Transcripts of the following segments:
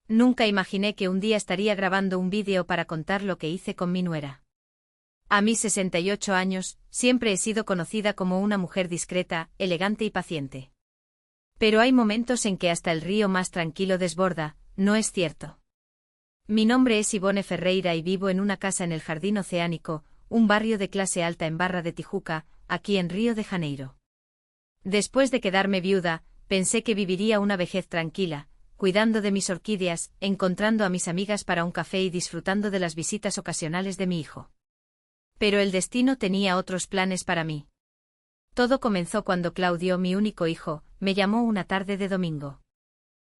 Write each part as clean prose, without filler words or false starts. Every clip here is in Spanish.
Nunca imaginé que un día estaría grabando un vídeo para contar lo que hice con mi nuera. A mis 68 años, siempre he sido conocida como una mujer discreta, elegante y paciente. Pero hay momentos en que hasta el río más tranquilo desborda, ¿no es cierto? Mi nombre es Ivone Ferreira y vivo en una casa en el Jardín Oceánico, un barrio de clase alta en Barra de Tijuca, aquí en Río de Janeiro. Después de quedarme viuda, pensé que viviría una vejez tranquila, cuidando de mis orquídeas, encontrando a mis amigas para un café y disfrutando de las visitas ocasionales de mi hijo. Pero el destino tenía otros planes para mí. Todo comenzó cuando Claudio, mi único hijo, me llamó una tarde de domingo.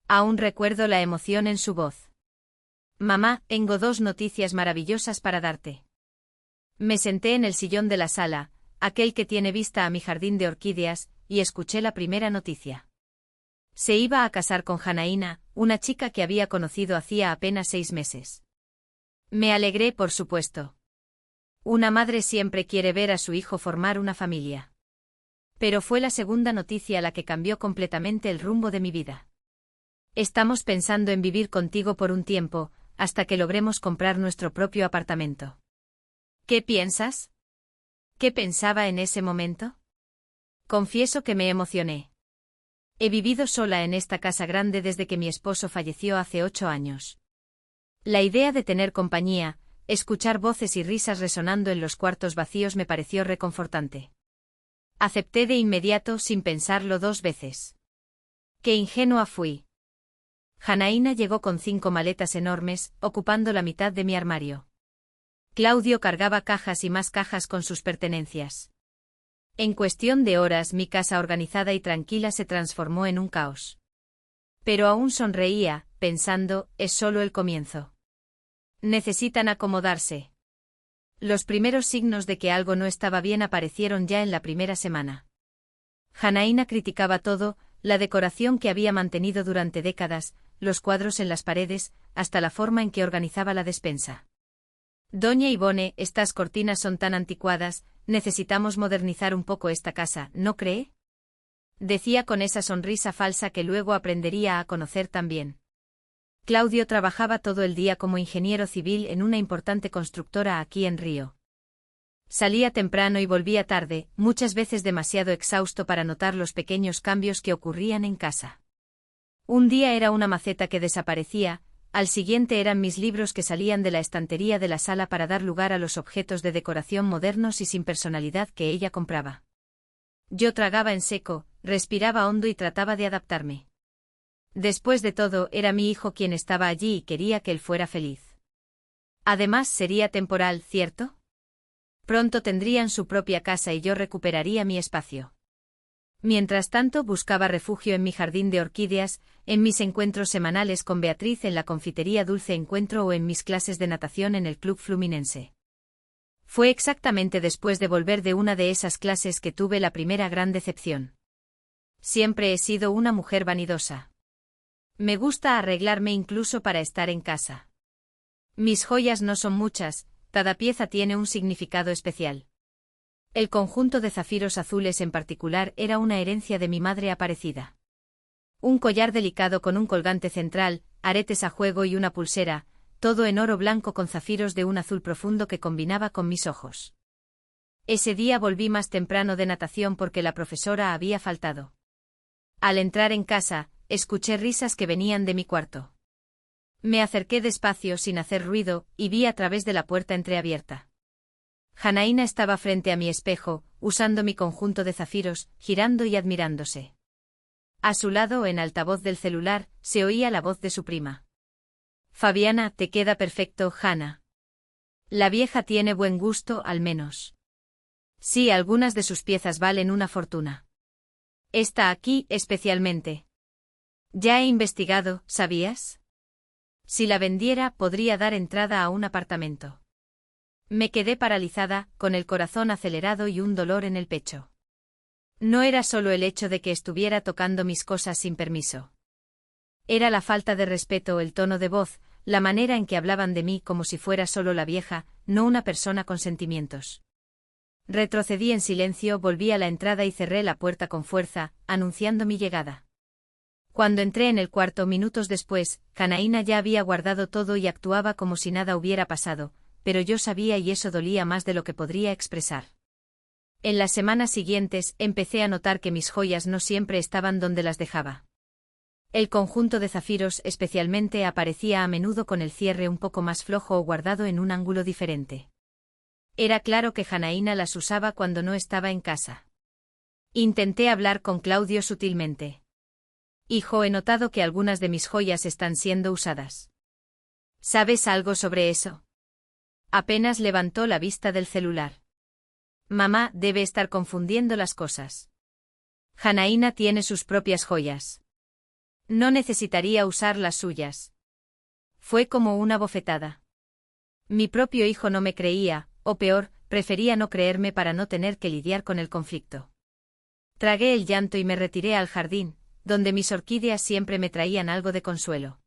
Aún recuerdo la emoción en su voz. Mamá, tengo 2 noticias maravillosas para darte. Me senté en el sillón de la sala, aquel que tiene vista a mi jardín de orquídeas, y escuché la primera noticia. Se iba a casar con Janaína, una chica que había conocido hacía apenas 6 meses. Me alegré, por supuesto. Una madre siempre quiere ver a su hijo formar una familia. Pero fue la segunda noticia la que cambió completamente el rumbo de mi vida. Estamos pensando en vivir contigo por un tiempo, hasta que logremos comprar nuestro propio apartamento. ¿Qué piensas? ¿Qué pensaba en ese momento? Confieso que me emocioné. He vivido sola en esta casa grande desde que mi esposo falleció hace 8 años. La idea de tener compañía, escuchar voces y risas resonando en los cuartos vacíos me pareció reconfortante. Acepté de inmediato sin pensarlo 2 veces. ¡Qué ingenua fui! Janaína llegó con 5 maletas enormes, ocupando la mitad de mi armario. Claudio cargaba cajas y más cajas con sus pertenencias. En cuestión de horas mi casa organizada y tranquila se transformó en un caos. Pero aún sonreía, pensando, es solo el comienzo. Necesitan acomodarse. Los primeros signos de que algo no estaba bien aparecieron ya en la primera semana. Janaína criticaba todo, la decoración que había mantenido durante décadas, los cuadros en las paredes, hasta la forma en que organizaba la despensa. Doña Ivone, estas cortinas son tan anticuadas, necesitamos modernizar un poco esta casa, ¿no cree? Decía con esa sonrisa falsa que luego aprendería a conocer también. Claudio trabajaba todo el día como ingeniero civil en una importante constructora aquí en Río. Salía temprano y volvía tarde, muchas veces demasiado exhausto para notar los pequeños cambios que ocurrían en casa. Un día era una maceta que desaparecía, al siguiente eran mis libros que salían de la estantería de la sala para dar lugar a los objetos de decoración modernos y sin personalidad que ella compraba. Yo tragaba en seco, respiraba hondo y trataba de adaptarme. Después de todo, era mi hijo quien estaba allí y quería que él fuera feliz. Además, sería temporal, ¿cierto? Pronto tendrían su propia casa y yo recuperaría mi espacio. Mientras tanto, buscaba refugio en mi jardín de orquídeas, en mis encuentros semanales con Beatriz en la confitería Dulce Encuentro o en mis clases de natación en el Club Fluminense. Fue exactamente después de volver de una de esas clases que tuve la primera gran decepción. Siempre he sido una mujer vanidosa. Me gusta arreglarme incluso para estar en casa. Mis joyas no son muchas, cada pieza tiene un significado especial. El conjunto de zafiros azules en particular era una herencia de mi madre Aparecida. Un collar delicado con un colgante central, aretes a juego y una pulsera, todo en oro blanco con zafiros de un azul profundo que combinaba con mis ojos. Ese día volví más temprano de natación porque la profesora había faltado. Al entrar en casa, escuché risas que venían de mi cuarto. Me acerqué despacio sin hacer ruido, y vi a través de la puerta entreabierta. Janaína estaba frente a mi espejo, usando mi conjunto de zafiros, girando y admirándose. A su lado, en altavoz del celular, se oía la voz de su prima. Fabiana, te queda perfecto, Jana. La vieja tiene buen gusto, al menos. Sí, algunas de sus piezas valen una fortuna. Esta aquí, especialmente. Ya he investigado, ¿sabías? Si la vendiera, podría dar entrada a un apartamento. Me quedé paralizada, con el corazón acelerado y un dolor en el pecho. No era solo el hecho de que estuviera tocando mis cosas sin permiso. Era la falta de respeto, el tono de voz, la manera en que hablaban de mí como si fuera solo la vieja, no una persona con sentimientos. Retrocedí en silencio, volví a la entrada y cerré la puerta con fuerza, anunciando mi llegada. Cuando entré en el cuarto minutos después, Janaína ya había guardado todo y actuaba como si nada hubiera pasado, pero yo sabía y eso dolía más de lo que podría expresar. En las semanas siguientes empecé a notar que mis joyas no siempre estaban donde las dejaba. El conjunto de zafiros especialmente aparecía a menudo con el cierre un poco más flojo o guardado en un ángulo diferente. Era claro que Janaína las usaba cuando no estaba en casa. Intenté hablar con Claudio sutilmente. Hijo, he notado que algunas de mis joyas están siendo usadas. ¿Sabes algo sobre eso? Apenas levantó la vista del celular. Mamá, debe estar confundiendo las cosas. Janaína tiene sus propias joyas. No necesitaría usar las suyas. Fue como una bofetada. Mi propio hijo no me creía, o peor, prefería no creerme para no tener que lidiar con el conflicto. Tragué el llanto y me retiré al jardín, donde mis orquídeas siempre me traían algo de consuelo.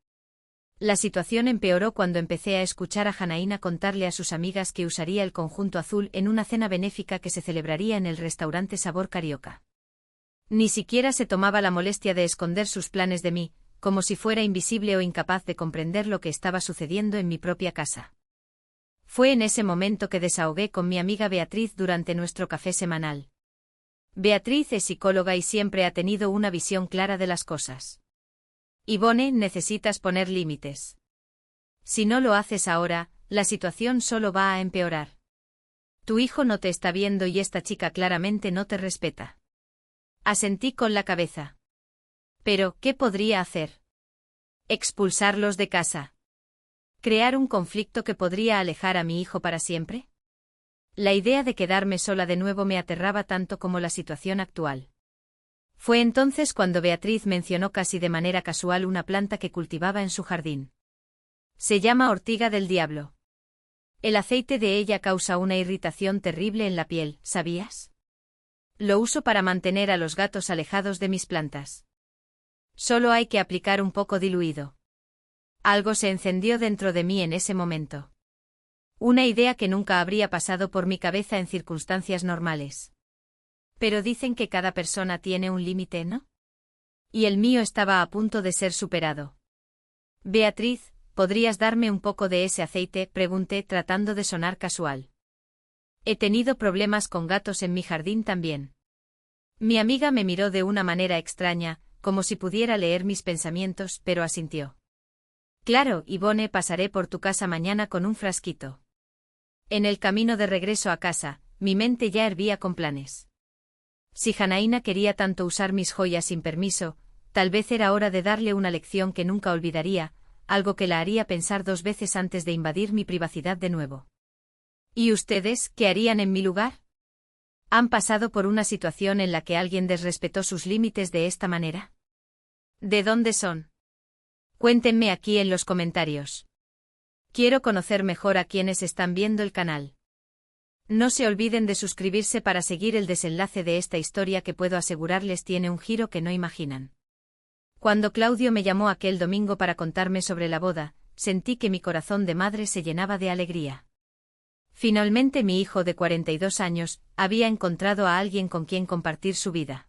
La situación empeoró cuando empecé a escuchar a Janaína contarle a sus amigas que usaría el conjunto azul en una cena benéfica que se celebraría en el restaurante Sabor Carioca. Ni siquiera se tomaba la molestia de esconder sus planes de mí, como si fuera invisible o incapaz de comprender lo que estaba sucediendo en mi propia casa. Fue en ese momento que desahogué con mi amiga Beatriz durante nuestro café semanal. Beatriz es psicóloga y siempre ha tenido una visión clara de las cosas. Ivone, necesitas poner límites. Si no lo haces ahora, la situación solo va a empeorar. Tu hijo no te está viendo y esta chica claramente no te respeta. Asentí con la cabeza. Pero, ¿qué podría hacer? ¿Expulsarlos de casa? ¿Crear un conflicto que podría alejar a mi hijo para siempre? La idea de quedarme sola de nuevo me aterraba tanto como la situación actual. Fue entonces cuando Beatriz mencionó casi de manera casual una planta que cultivaba en su jardín. Se llama ortiga del diablo. El aceite de ella causa una irritación terrible en la piel, ¿sabías? Lo uso para mantener a los gatos alejados de mis plantas. Solo hay que aplicar un poco diluido. Algo se encendió dentro de mí en ese momento. Una idea que nunca habría pasado por mi cabeza en circunstancias normales. Pero dicen que cada persona tiene un límite, ¿no? Y el mío estaba a punto de ser superado. Beatriz, ¿podrías darme un poco de ese aceite?, pregunté tratando de sonar casual. He tenido problemas con gatos en mi jardín también. Mi amiga me miró de una manera extraña, como si pudiera leer mis pensamientos, pero asintió. Claro, Ivone, pasaré por tu casa mañana con un frasquito. En el camino de regreso a casa, mi mente ya hervía con planes. Si Janaína quería tanto usar mis joyas sin permiso, tal vez era hora de darle una lección que nunca olvidaría, algo que la haría pensar 2 veces antes de invadir mi privacidad de nuevo. ¿Y ustedes, qué harían en mi lugar? ¿Han pasado por una situación en la que alguien desrespetó sus límites de esta manera? ¿De dónde son? Cuéntenme aquí en los comentarios. Quiero conocer mejor a quienes están viendo el canal. No se olviden de suscribirse para seguir el desenlace de esta historia que puedo asegurarles tiene un giro que no imaginan. Cuando Claudio me llamó aquel domingo para contarme sobre la boda, sentí que mi corazón de madre se llenaba de alegría. Finalmente mi hijo de 42 años había encontrado a alguien con quien compartir su vida.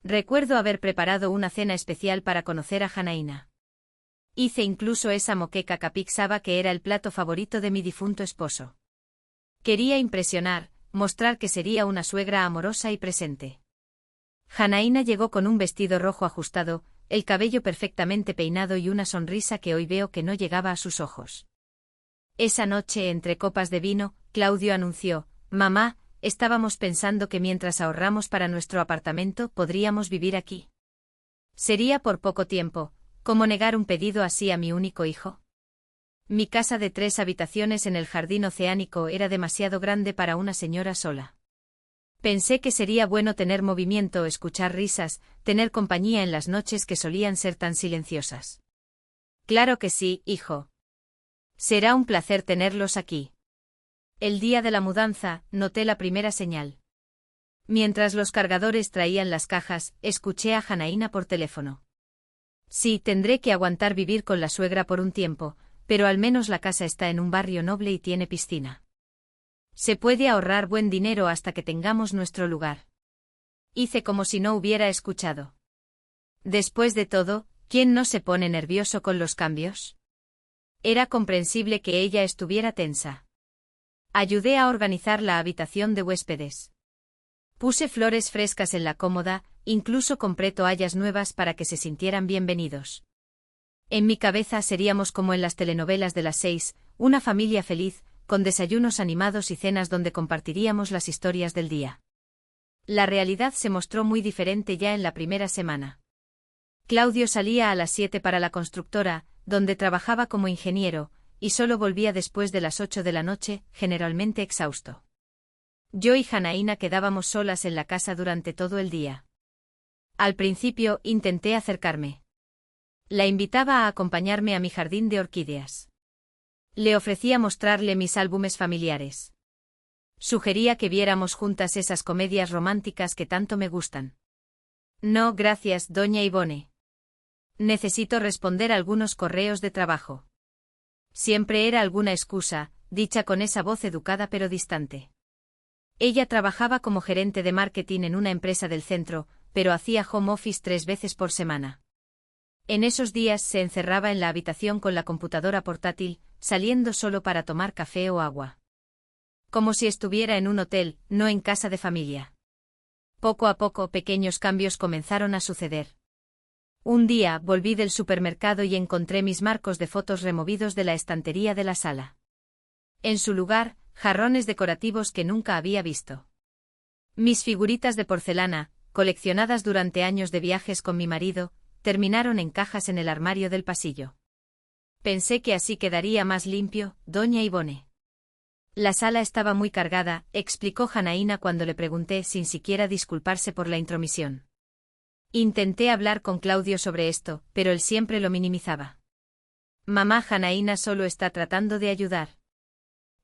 Recuerdo haber preparado una cena especial para conocer a Janaína. Hice incluso esa moqueca capixaba que era el plato favorito de mi difunto esposo. Quería impresionar, mostrar que sería una suegra amorosa y presente. Janaína llegó con un vestido rojo ajustado, el cabello perfectamente peinado y una sonrisa que hoy veo que no llegaba a sus ojos. Esa noche, entre copas de vino, Claudio anunció: «Mamá, estábamos pensando que mientras ahorramos para nuestro apartamento podríamos vivir aquí. Sería por poco tiempo, ¿cómo negar un pedido así a mi único hijo?» Mi casa de 3 habitaciones en el jardín oceánico era demasiado grande para una señora sola. Pensé que sería bueno tener movimiento, escuchar risas, tener compañía en las noches que solían ser tan silenciosas. Claro que sí, hijo. Será un placer tenerlos aquí. El día de la mudanza, noté la primera señal. Mientras los cargadores traían las cajas, escuché a Janaína por teléfono. Sí, tendré que aguantar vivir con la suegra por un tiempo, pero al menos la casa está en un barrio noble y tiene piscina. Se puede ahorrar buen dinero hasta que tengamos nuestro lugar. Hice como si no hubiera escuchado. Después de todo, ¿quién no se pone nervioso con los cambios? Era comprensible que ella estuviera tensa. Ayudé a organizar la habitación de huéspedes. Puse flores frescas en la cómoda, incluso compré toallas nuevas para que se sintieran bienvenidos. En mi cabeza seríamos como en las telenovelas de las 6, una familia feliz, con desayunos animados y cenas donde compartiríamos las historias del día. La realidad se mostró muy diferente ya en la primera semana. Claudio salía a las 7 para la constructora, donde trabajaba como ingeniero, y solo volvía después de las 8 de la noche, generalmente exhausto. Yo y Janaína quedábamos solas en la casa durante todo el día. Al principio intenté acercarme. La invitaba a acompañarme a mi jardín de orquídeas. Le ofrecía mostrarle mis álbumes familiares. Sugería que viéramos juntas esas comedias románticas que tanto me gustan. No, gracias, doña Ivone. Necesito responder algunos correos de trabajo. Siempre era alguna excusa, dicha con esa voz educada pero distante. Ella trabajaba como gerente de marketing en una empresa del centro, pero hacía home office 3 veces por semana. En esos días se encerraba en la habitación con la computadora portátil, saliendo solo para tomar café o agua. Como si estuviera en un hotel, no en casa de familia. Poco a poco pequeños cambios comenzaron a suceder. Un día volví del supermercado y encontré mis marcos de fotos removidos de la estantería de la sala. En su lugar, jarrones decorativos que nunca había visto. Mis figuritas de porcelana, coleccionadas durante años de viajes con mi marido, terminaron en cajas en el armario del pasillo. Pensé que así quedaría más limpio, doña Ivone. La sala estaba muy cargada, explicó Janaína cuando le pregunté sin siquiera disculparse por la intromisión. Intenté hablar con Claudio sobre esto, pero él siempre lo minimizaba. Mamá, Janaína solo está tratando de ayudar.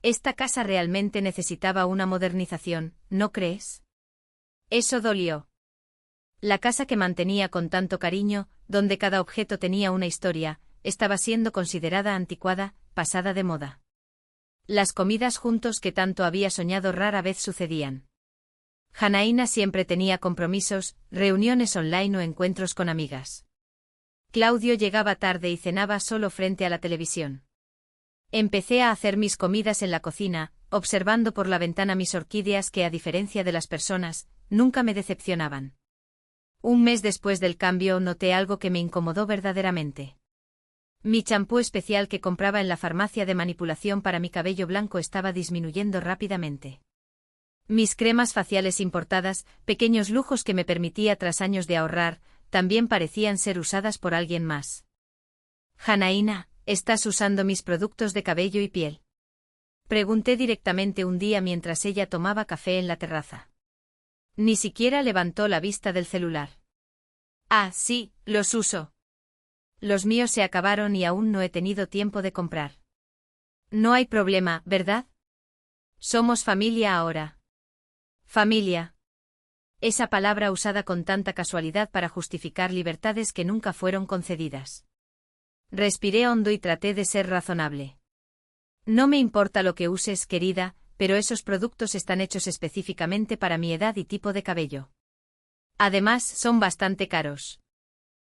Esta casa realmente necesitaba una modernización, ¿no crees? Eso dolió. La casa que mantenía con tanto cariño, donde cada objeto tenía una historia, estaba siendo considerada anticuada, pasada de moda. Las comidas juntos que tanto había soñado rara vez sucedían. Janaína siempre tenía compromisos, reuniones online o encuentros con amigas. Claudio llegaba tarde y cenaba solo frente a la televisión. Empecé a hacer mis comidas en la cocina, observando por la ventana mis orquídeas que, a diferencia de las personas, nunca me decepcionaban. Un mes después del cambio noté algo que me incomodó verdaderamente. Mi champú especial que compraba en la farmacia de manipulación para mi cabello blanco estaba disminuyendo rápidamente. Mis cremas faciales importadas, pequeños lujos que me permitía tras años de ahorrar, también parecían ser usadas por alguien más. Janaína, ¿estás usando mis productos de cabello y piel? Pregunté directamente un día mientras ella tomaba café en la terraza. Ni siquiera levantó la vista del celular. Ah, sí, los uso. Los míos se acabaron y aún no he tenido tiempo de comprar. No hay problema, ¿verdad? Somos familia ahora. Familia. Esa palabra usada con tanta casualidad para justificar libertades que nunca fueron concedidas. Respiré hondo y traté de ser razonable. No me importa lo que uses, querida, pero esos productos están hechos específicamente para mi edad y tipo de cabello. Además, son bastante caros.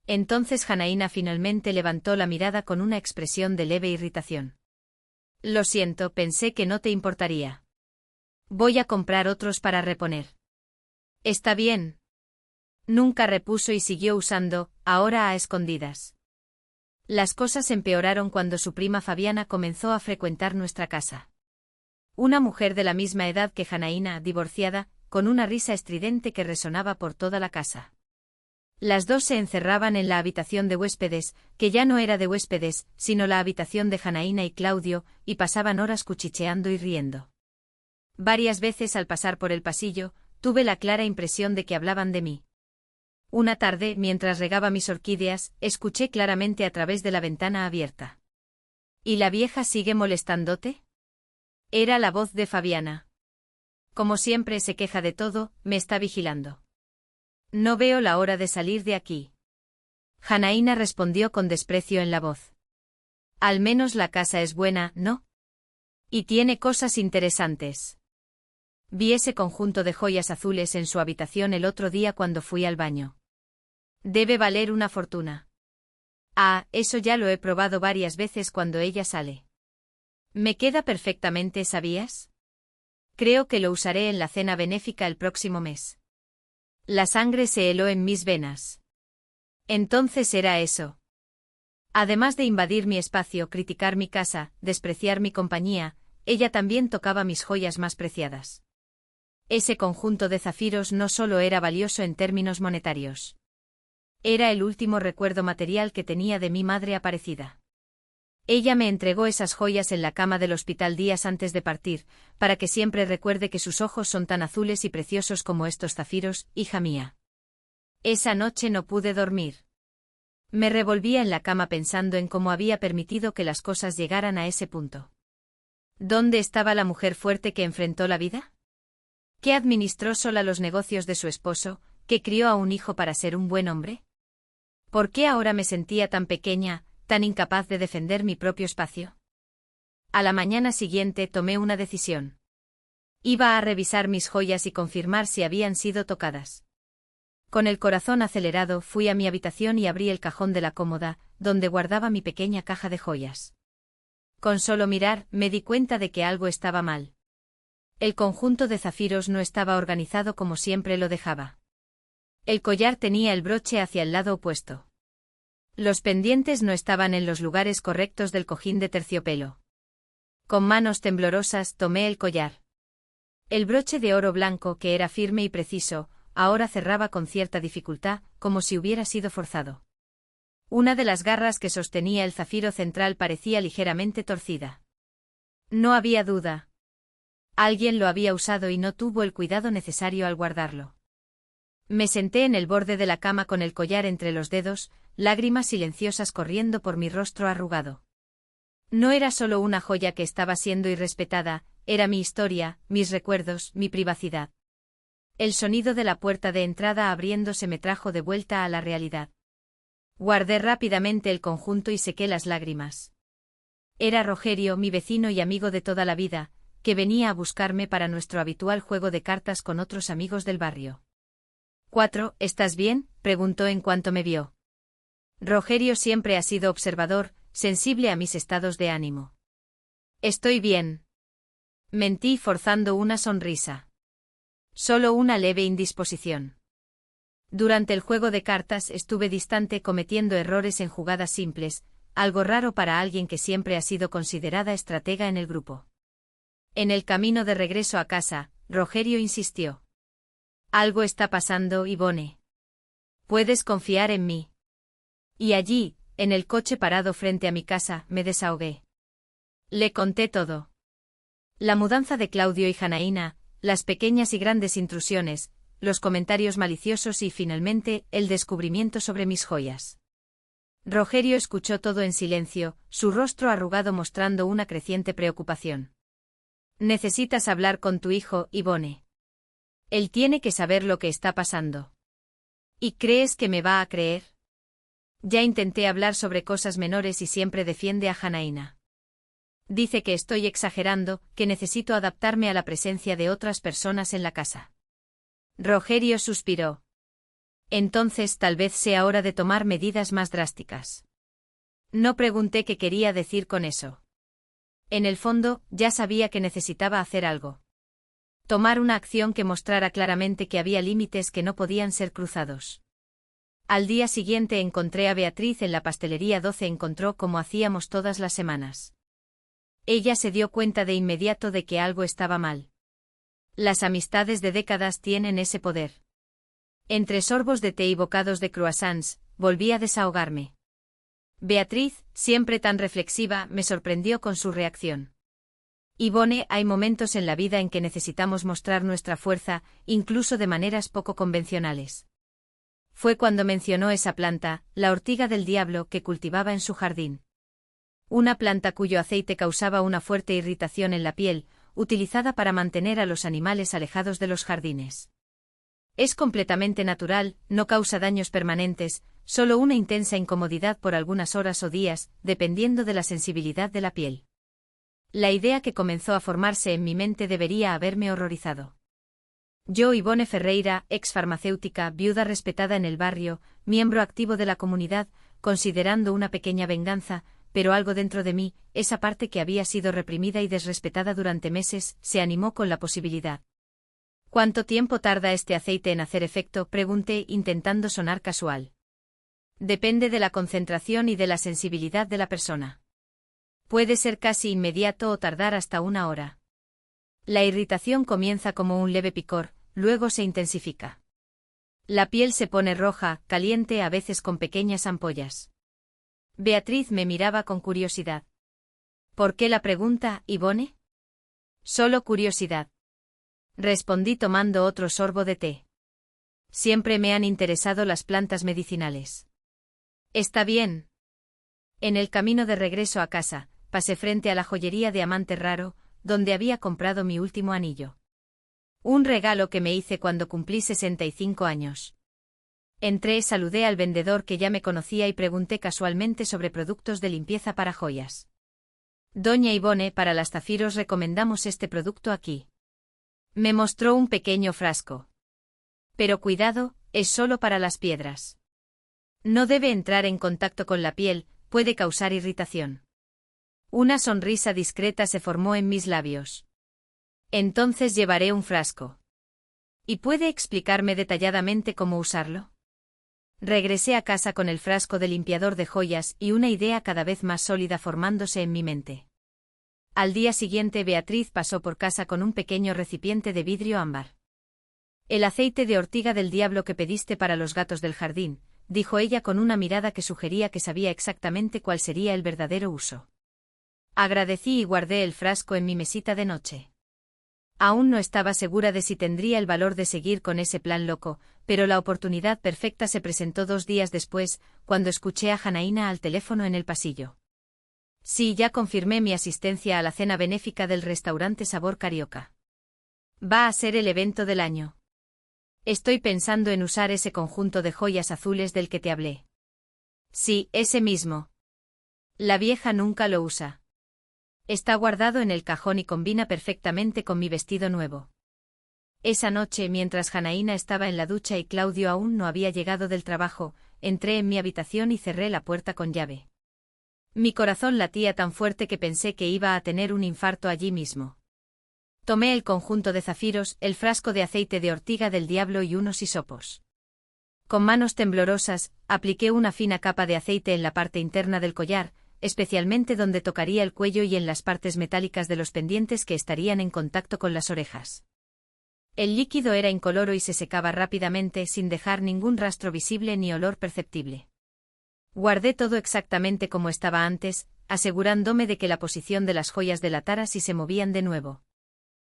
Entonces Janaína finalmente levantó la mirada con una expresión de leve irritación. Lo siento, pensé que no te importaría. Voy a comprar otros para reponer. Está bien. Nunca repuso y siguió usando, ahora a escondidas. Las cosas empeoraron cuando su prima Fabiana comenzó a frecuentar nuestra casa. Una mujer de la misma edad que Janaína, divorciada, con una risa estridente que resonaba por toda la casa. Las dos se encerraban en la habitación de huéspedes, que ya no era de huéspedes, sino la habitación de Janaína y Claudio, y pasaban horas cuchicheando y riendo. Varias veces al pasar por el pasillo, tuve la clara impresión de que hablaban de mí. Una tarde, mientras regaba mis orquídeas, escuché claramente a través de la ventana abierta. ¿Y la vieja sigue molestándote? Era la voz de Fabiana. Como siempre se queja de todo, me está vigilando. No veo la hora de salir de aquí. Janaína respondió con desprecio en la voz. Al menos la casa es buena, ¿no? Y tiene cosas interesantes. Vi ese conjunto de joyas azules en su habitación el otro día cuando fui al baño. Debe valer una fortuna. Ah, eso ya lo he probado varias veces cuando ella sale. Me queda perfectamente, ¿sabías? Creo que lo usaré en la cena benéfica el próximo mes. La sangre se heló en mis venas. Entonces era eso. Además de invadir mi espacio, criticar mi casa, despreciar mi compañía, ella también tocaba mis joyas más preciadas. Ese conjunto de zafiros no solo era valioso en términos monetarios. Era el último recuerdo material que tenía de mi madre aparecida. Ella me entregó esas joyas en la cama del hospital días antes de partir, para que siempre recuerde que sus ojos son tan azules y preciosos como estos zafiros, hija mía. Esa noche no pude dormir. Me revolvía en la cama pensando en cómo había permitido que las cosas llegaran a ese punto. ¿Dónde estaba la mujer fuerte que enfrentó la vida? ¿Que administró sola los negocios de su esposo, que crió a un hijo para ser un buen hombre? ¿Por qué ahora me sentía tan pequeña, tan incapaz de defender mi propio espacio? A la mañana siguiente tomé una decisión. Iba a revisar mis joyas y confirmar si habían sido tocadas. Con el corazón acelerado fui a mi habitación y abrí el cajón de la cómoda, donde guardaba mi pequeña caja de joyas. Con solo mirar, me di cuenta de que algo estaba mal. El conjunto de zafiros no estaba organizado como siempre lo dejaba. El collar tenía el broche hacia el lado opuesto. Los pendientes no estaban en los lugares correctos del cojín de terciopelo. Con manos temblorosas tomé el collar. El broche de oro blanco, que era firme y preciso, ahora cerraba con cierta dificultad, como si hubiera sido forzado. Una de las garras que sostenía el zafiro central parecía ligeramente torcida. No había duda. Alguien lo había usado y no tuvo el cuidado necesario al guardarlo. Me senté en el borde de la cama con el collar entre los dedos, lágrimas silenciosas corriendo por mi rostro arrugado. No era solo una joya que estaba siendo irrespetada, era mi historia, mis recuerdos, mi privacidad. El sonido de la puerta de entrada abriéndose me trajo de vuelta a la realidad. Guardé rápidamente el conjunto y sequé las lágrimas. Era Rogerio, mi vecino y amigo de toda la vida, que venía a buscarme para nuestro habitual juego de cartas con otros amigos del barrio. ¿Estás bien?, preguntó en cuanto me vio. Rogerio siempre ha sido observador, sensible a mis estados de ánimo. Estoy bien. Mentí forzando una sonrisa. Solo una leve indisposición. Durante el juego de cartas estuve distante cometiendo errores en jugadas simples, algo raro para alguien que siempre ha sido considerada estratega en el grupo. En el camino de regreso a casa, Rogerio insistió. Algo está pasando, Yvonne. Puedes confiar en mí. Y allí, en el coche parado frente a mi casa, me desahogué. Le conté todo. La mudanza de Claudio y Janaína, las pequeñas y grandes intrusiones, los comentarios maliciosos y finalmente, el descubrimiento sobre mis joyas. Rogerio escuchó todo en silencio, su rostro arrugado mostrando una creciente preocupación. Necesitas hablar con tu hijo, Yvonne. Él tiene que saber lo que está pasando. ¿Y crees que me va a creer? Ya intenté hablar sobre cosas menores y siempre defiende a Janaína. Dice que estoy exagerando, que necesito adaptarme a la presencia de otras personas en la casa. Rogerio suspiró. Entonces tal vez sea hora de tomar medidas más drásticas. No pregunté qué quería decir con eso. En el fondo, ya sabía que necesitaba hacer algo. Tomar una acción que mostrara claramente que había límites que no podían ser cruzados. Al día siguiente encontré a Beatriz en la pastelería 12. Encontró como hacíamos todas las semanas. Ella se dio cuenta de inmediato de que algo estaba mal. Las amistades de décadas tienen ese poder. Entre sorbos de té y bocados de croissants, volví a desahogarme. Beatriz, siempre tan reflexiva, me sorprendió con su reacción. Yvonne, hay momentos en la vida en que necesitamos mostrar nuestra fuerza, incluso de maneras poco convencionales. Fue cuando mencionó esa planta, la ortiga del diablo, que cultivaba en su jardín. Una planta cuyo aceite causaba una fuerte irritación en la piel, utilizada para mantener a los animales alejados de los jardines. Es completamente natural, no causa daños permanentes, solo una intensa incomodidad por algunas horas o días, dependiendo de la sensibilidad de la piel. La idea que comenzó a formarse en mi mente debería haberme horrorizado. Yo, Ivone Ferreira, ex farmacéutica, viuda respetada en el barrio, miembro activo de la comunidad, considerando una pequeña venganza, pero algo dentro de mí, esa parte que había sido reprimida y desrespetada durante meses, se animó con la posibilidad. ¿Cuánto tiempo tarda este aceite en hacer efecto?, pregunté, intentando sonar casual. Depende de la concentración y de la sensibilidad de la persona. Puede ser casi inmediato o tardar hasta 1 hora. La irritación comienza como un leve picor, luego se intensifica. La piel se pone roja, caliente, a veces con pequeñas ampollas. Beatriz me miraba con curiosidad. ¿Por qué la pregunta, Ivone? Solo curiosidad. Respondí tomando otro sorbo de té. Siempre me han interesado las plantas medicinales. Está bien. En el camino de regreso a casa, pasé frente a la joyería Diamante Raro, donde había comprado mi último anillo. Un regalo que me hice cuando cumplí 65 años. Entré, saludé al vendedor que ya me conocía y pregunté casualmente sobre productos de limpieza para joyas. Doña Ivone, para las zafiros recomendamos este producto aquí. Me mostró un pequeño frasco. Pero cuidado, es solo para las piedras. No debe entrar en contacto con la piel, puede causar irritación. Una sonrisa discreta se formó en mis labios. Entonces llevaré un frasco. ¿Y puede explicarme detalladamente cómo usarlo? Regresé a casa con el frasco de limpiador de joyas y una idea cada vez más sólida formándose en mi mente. Al día siguiente Beatriz pasó por casa con un pequeño recipiente de vidrio ámbar. El aceite de ortiga del diablo que pediste para los gatos del jardín, dijo ella con una mirada que sugería que sabía exactamente cuál sería el verdadero uso. Agradecí y guardé el frasco en mi mesita de noche. Aún no estaba segura de si tendría el valor de seguir con ese plan loco, pero la oportunidad perfecta se presentó 2 días después, cuando escuché a Janaína al teléfono en el pasillo. Sí, ya confirmé mi asistencia a la cena benéfica del restaurante Sabor Carioca. Va a ser el evento del año. Estoy pensando en usar ese conjunto de joyas azules del que te hablé. Sí, ese mismo. La vieja nunca lo usa. Está guardado en el cajón y combina perfectamente con mi vestido nuevo. Esa noche, mientras Janaína estaba en la ducha y Claudio aún no había llegado del trabajo, entré en mi habitación y cerré la puerta con llave. Mi corazón latía tan fuerte que pensé que iba a tener un infarto allí mismo. Tomé el conjunto de zafiros, el frasco de aceite de ortiga del diablo y unos hisopos. Con manos temblorosas, apliqué una fina capa de aceite en la parte interna del collar, especialmente donde tocaría el cuello y en las partes metálicas de los pendientes que estarían en contacto con las orejas. El líquido era incoloro y se secaba rápidamente sin dejar ningún rastro visible ni olor perceptible. Guardé todo exactamente como estaba antes, asegurándome de que la posición de las joyas delatara si se movían de nuevo.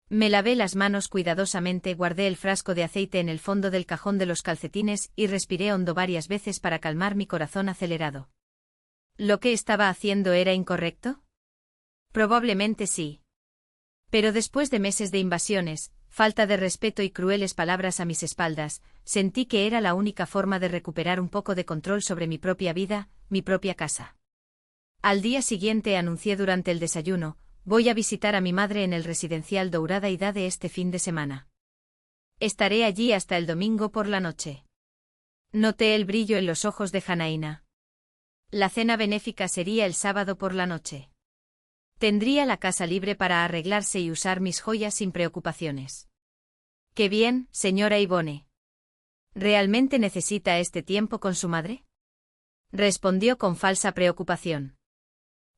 Me lavé las manos cuidadosamente, guardé el frasco de aceite en el fondo del cajón de los calcetines y respiré hondo varias veces para calmar mi corazón acelerado. ¿Lo que estaba haciendo era incorrecto? Probablemente sí. Pero después de meses de invasiones, falta de respeto y crueles palabras a mis espaldas, sentí que era la única forma de recuperar un poco de control sobre mi propia vida, mi propia casa. Al día siguiente anuncié durante el desayuno: voy a visitar a mi madre en el residencial Dourada Idade este fin de semana. Estaré allí hasta el domingo por la noche. Noté el brillo en los ojos de Janaína. La cena benéfica sería el sábado por la noche. Tendría la casa libre para arreglarse y usar mis joyas sin preocupaciones. ¡Qué bien, señora Ivone! ¿Realmente necesita este tiempo con su madre?, respondió con falsa preocupación.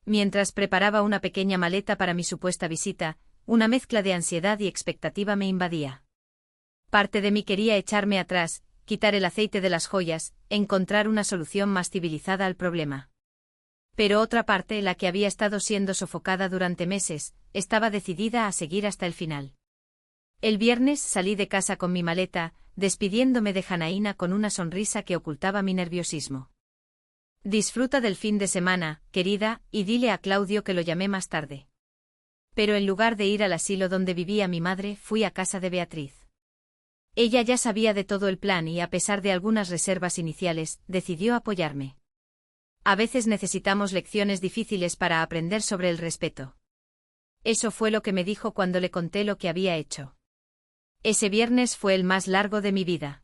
Mientras preparaba una pequeña maleta para mi supuesta visita, una mezcla de ansiedad y expectativa me invadía. Parte de mí quería echarme atrás, quitar el aceite de las joyas, encontrar una solución más civilizada al problema. Pero otra parte, la que había estado siendo sofocada durante meses, estaba decidida a seguir hasta el final. El viernes salí de casa con mi maleta, despidiéndome de Janaína con una sonrisa que ocultaba mi nerviosismo. Disfruta del fin de semana, querida, y dile a Claudio que lo llamé más tarde. Pero en lugar de ir al asilo donde vivía mi madre, fui a casa de Beatriz. Ella ya sabía de todo el plan y, a pesar de algunas reservas iniciales, decidió apoyarme. A veces necesitamos lecciones difíciles para aprender sobre el respeto. Eso fue lo que me dijo cuando le conté lo que había hecho. Ese viernes fue el más largo de mi vida.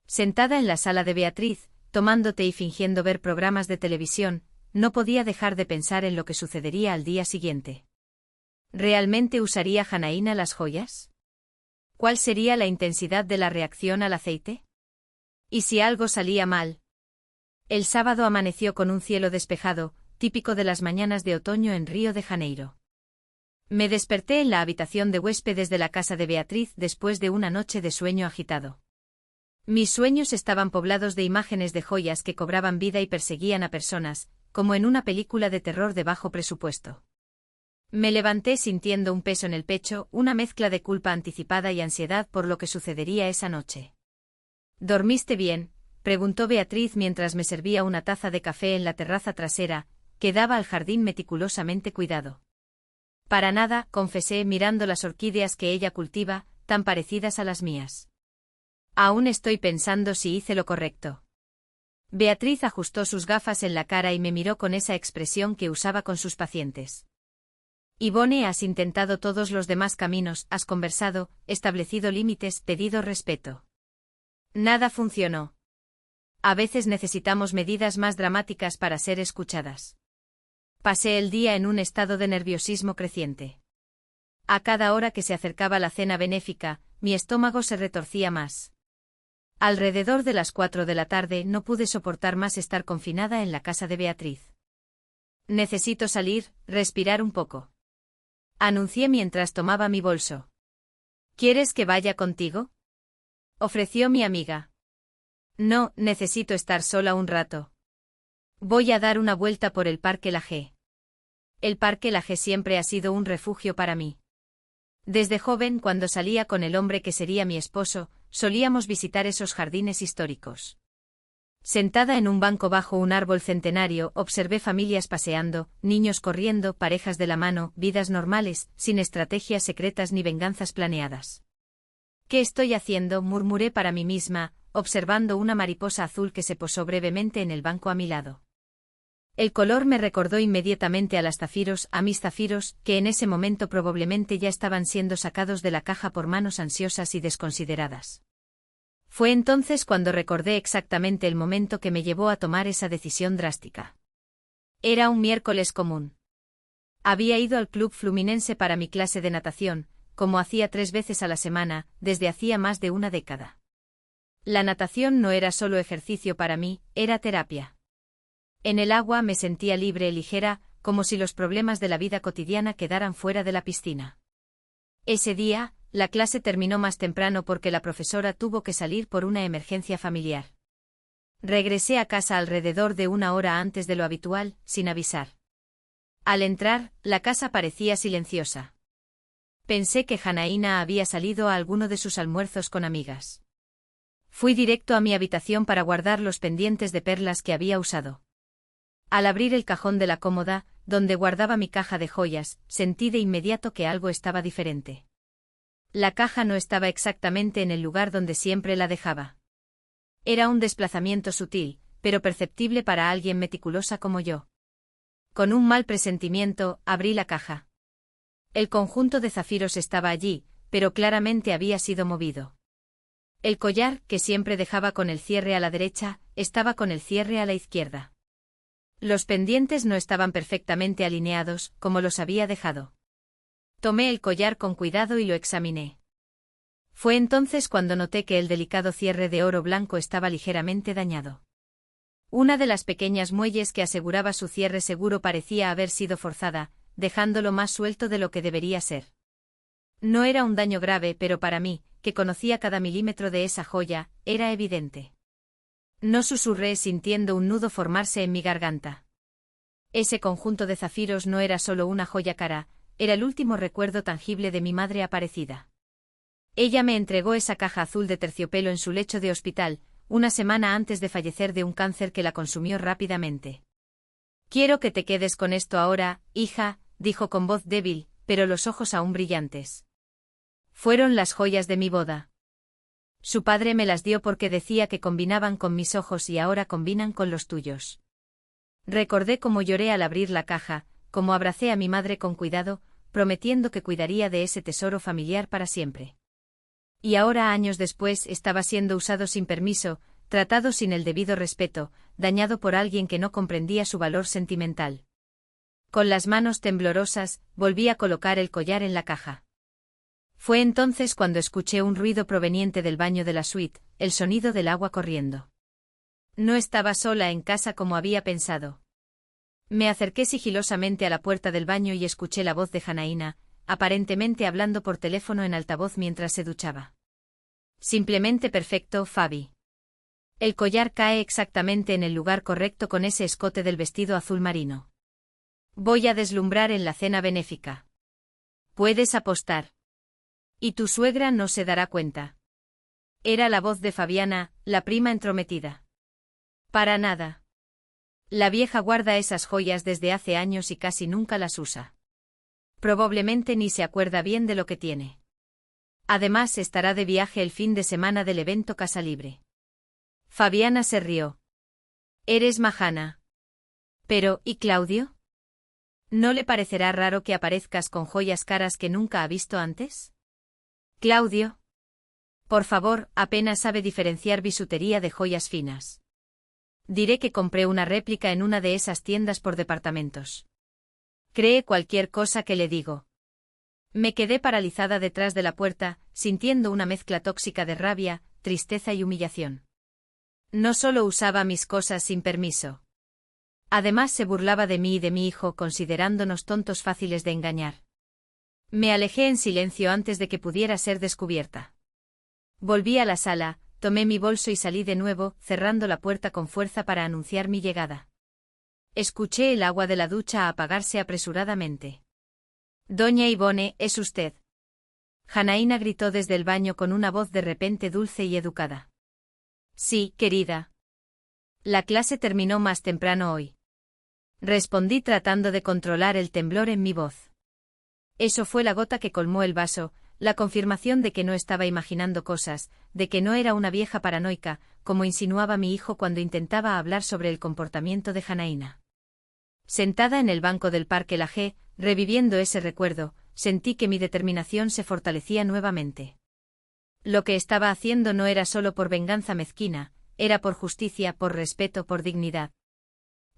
Sentada en la sala de Beatriz, tomando té y fingiendo ver programas de televisión, no podía dejar de pensar en lo que sucedería al día siguiente. ¿Realmente usaría Janaína las joyas? ¿Cuál sería la intensidad de la reacción al aceite? ¿Y si algo salía mal? El sábado amaneció con un cielo despejado, típico de las mañanas de otoño en Río de Janeiro. Me desperté en la habitación de huéspedes de la casa de Beatriz después de una noche de sueño agitado. Mis sueños estaban poblados de imágenes de joyas que cobraban vida y perseguían a personas, como en una película de terror de bajo presupuesto. Me levanté sintiendo un peso en el pecho, una mezcla de culpa anticipada y ansiedad por lo que sucedería esa noche. ¿Dormiste bien?, preguntó Beatriz mientras me servía una taza de café en la terraza trasera, que daba al jardín meticulosamente cuidado. Para nada, confesé mirando las orquídeas que ella cultiva, tan parecidas a las mías. Aún estoy pensando si hice lo correcto. Beatriz ajustó sus gafas en la cara y me miró con esa expresión que usaba con sus pacientes. Ivone, has intentado todos los demás caminos, has conversado, establecido límites, pedido respeto. Nada funcionó. A veces necesitamos medidas más dramáticas para ser escuchadas. Pasé el día en un estado de nerviosismo creciente. A cada hora que se acercaba la cena benéfica, mi estómago se retorcía más. Alrededor de las 4 de la tarde no pude soportar más estar confinada en la casa de Beatriz. Necesito salir, respirar un poco. Anuncié mientras tomaba mi bolso. ¿Quieres que vaya contigo?, ofreció mi amiga. No, necesito estar sola un rato. Voy a dar una vuelta por el Parque Lage. El Parque Lage siempre ha sido un refugio para mí. Desde joven, cuando salía con el hombre que sería mi esposo, solíamos visitar esos jardines históricos. Sentada en un banco bajo un árbol centenario, observé familias paseando, niños corriendo, parejas de la mano, vidas normales, sin estrategias secretas ni venganzas planeadas. ¿Qué estoy haciendo?, murmuré para mí misma, observando una mariposa azul que se posó brevemente en el banco a mi lado. El color me recordó inmediatamente a mis zafiros, que en ese momento probablemente ya estaban siendo sacados de la caja por manos ansiosas y desconsideradas. Fue entonces cuando recordé exactamente el momento que me llevó a tomar esa decisión drástica. Era un miércoles común. Había ido al Club Fluminense para mi clase de natación, como hacía 3 veces a la semana, desde hacía más de una década. La natación no era solo ejercicio para mí, era terapia. En el agua me sentía libre y ligera, como si los problemas de la vida cotidiana quedaran fuera de la piscina. Ese día, la clase terminó más temprano porque la profesora tuvo que salir por una emergencia familiar. Regresé a casa alrededor de 1 hora antes de lo habitual, sin avisar. Al entrar, la casa parecía silenciosa. Pensé que Janaína había salido a alguno de sus almuerzos con amigas. Fui directo a mi habitación para guardar los pendientes de perlas que había usado. Al abrir el cajón de la cómoda, donde guardaba mi caja de joyas, sentí de inmediato que algo estaba diferente. La caja no estaba exactamente en el lugar donde siempre la dejaba. Era un desplazamiento sutil, pero perceptible para alguien meticulosa como yo. Con un mal presentimiento, abrí la caja. El conjunto de zafiros estaba allí, pero claramente había sido movido. El collar, que siempre dejaba con el cierre a la derecha, estaba con el cierre a la izquierda. Los pendientes no estaban perfectamente alineados, como los había dejado. Tomé el collar con cuidado y lo examiné. Fue entonces cuando noté que el delicado cierre de oro blanco estaba ligeramente dañado. Una de las pequeñas muelles que aseguraba su cierre seguro parecía haber sido forzada, dejándolo más suelto de lo que debería ser. No era un daño grave, pero para mí, que conocía cada milímetro de esa joya, era evidente. No susurré sintiendo un nudo formarse en mi garganta. Ese conjunto de zafiros no era solo una joya cara, era el último recuerdo tangible de mi madre aparecida. Ella me entregó esa caja azul de terciopelo en su lecho de hospital, una semana antes de fallecer de un cáncer que la consumió rápidamente. Quiero que te quedes con esto ahora, hija, dijo con voz débil, pero los ojos aún brillantes. Fueron las joyas de mi boda. Su padre me las dio porque decía que combinaban con mis ojos y ahora combinan con los tuyos. Recordé cómo lloré al abrir la caja, cómo abracé a mi madre con cuidado, prometiendo que cuidaría de ese tesoro familiar para siempre. Y ahora, años después, estaba siendo usado sin permiso, tratado sin el debido respeto, dañado por alguien que no comprendía su valor sentimental. Con las manos temblorosas, volví a colocar el collar en la caja. Fue entonces cuando escuché un ruido proveniente del baño de la suite, el sonido del agua corriendo. No estaba sola en casa como había pensado. Me acerqué sigilosamente a la puerta del baño y escuché la voz de Janaína, aparentemente hablando por teléfono en altavoz mientras se duchaba. Simplemente perfecto, Fabi. El collar cae exactamente en el lugar correcto con ese escote del vestido azul marino. Voy a deslumbrar en la cena benéfica. Puedes apostar. Y tu suegra no se dará cuenta. Era la voz de Fabiana, la prima entrometida. Para nada. La vieja guarda esas joyas desde hace años y casi nunca las usa. Probablemente ni se acuerda bien de lo que tiene. Además, estará de viaje el fin de semana del evento Casa Libre. Fabiana se rió. Eres majana. Pero, ¿y Claudio? ¿No le parecerá raro que aparezcas con joyas caras que nunca ha visto antes? Claudio. Por favor, apenas sabe diferenciar bisutería de joyas finas. Diré que compré una réplica en una de esas tiendas por departamentos. Cree cualquier cosa que le digo. Me quedé paralizada detrás de la puerta, sintiendo una mezcla tóxica de rabia, tristeza y humillación. No solo usaba mis cosas sin permiso. Además se burlaba de mí y de mi hijo, considerándonos tontos fáciles de engañar. Me alejé en silencio antes de que pudiera ser descubierta. Volví a la sala, tomé mi bolso y salí de nuevo, cerrando la puerta con fuerza para anunciar mi llegada. Escuché el agua de la ducha apagarse apresuradamente. Doña Ivone, ¿es usted? Janaína gritó desde el baño con una voz de repente dulce y educada. Sí, querida. La clase terminó más temprano hoy. Respondí tratando de controlar el temblor en mi voz. Eso fue la gota que colmó el vaso, la confirmación de que no estaba imaginando cosas, de que no era una vieja paranoica, como insinuaba mi hijo cuando intentaba hablar sobre el comportamiento de Janaína. Sentada en el banco del Parque Lajé, reviviendo ese recuerdo, sentí que mi determinación se fortalecía nuevamente. Lo que estaba haciendo no era solo por venganza mezquina, era por justicia, por respeto, por dignidad.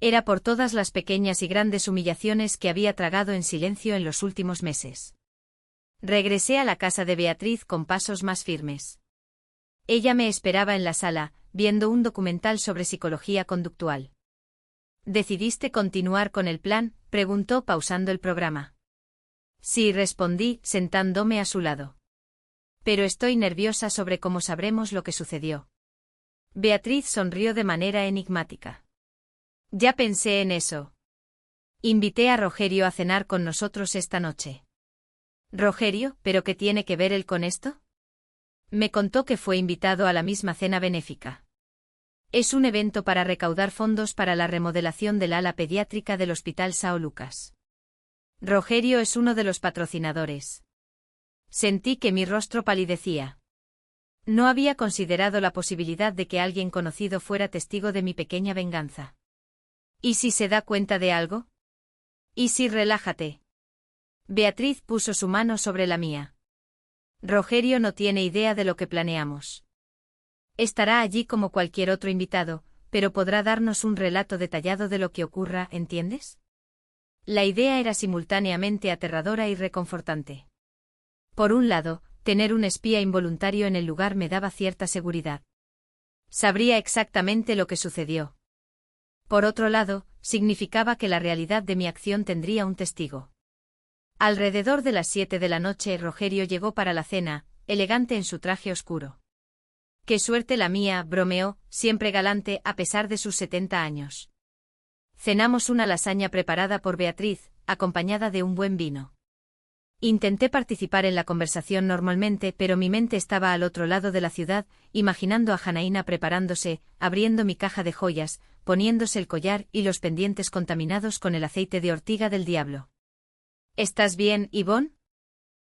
Era por todas las pequeñas y grandes humillaciones que había tragado en silencio en los últimos meses. Regresé a la casa de Beatriz con pasos más firmes. Ella me esperaba en la sala, viendo un documental sobre psicología conductual. ¿Decidiste continuar con el plan?, preguntó pausando el programa. Sí, respondí, sentándome a su lado. Pero estoy nerviosa sobre cómo sabremos lo que sucedió. Beatriz sonrió de manera enigmática. Ya pensé en eso. Invité a Rogerio a cenar con nosotros esta noche. ¿Rogerio? ¿Pero qué tiene que ver él con esto? Me contó que fue invitado a la misma cena benéfica. Es un evento para recaudar fondos para la remodelación del ala pediátrica del Hospital São Lucas. Rogerio es uno de los patrocinadores. Sentí que mi rostro palidecía. No había considerado la posibilidad de que alguien conocido fuera testigo de mi pequeña venganza. ¿Y si se da cuenta de algo? ¿Y si relájate? Beatriz puso su mano sobre la mía. Rogerio no tiene idea de lo que planeamos. Estará allí como cualquier otro invitado, pero podrá darnos un relato detallado de lo que ocurra, ¿entiendes? La idea era simultáneamente aterradora y reconfortante. Por un lado, tener un espía involuntario en el lugar me daba cierta seguridad. Sabría exactamente lo que sucedió. Por otro lado, significaba que la realidad de mi acción tendría un testigo. Alrededor de las 7 de la noche, Rogerio llegó para la cena, elegante en su traje oscuro. Qué suerte la mía, bromeó, siempre galante a pesar de sus 70 años. Cenamos una lasaña preparada por Beatriz, acompañada de un buen vino. Intenté participar en la conversación normalmente, pero mi mente estaba al otro lado de la ciudad, imaginando a Janaína preparándose, abriendo mi caja de joyas, poniéndose el collar y los pendientes contaminados con el aceite de ortiga del diablo. ¿Estás bien, Ivonne?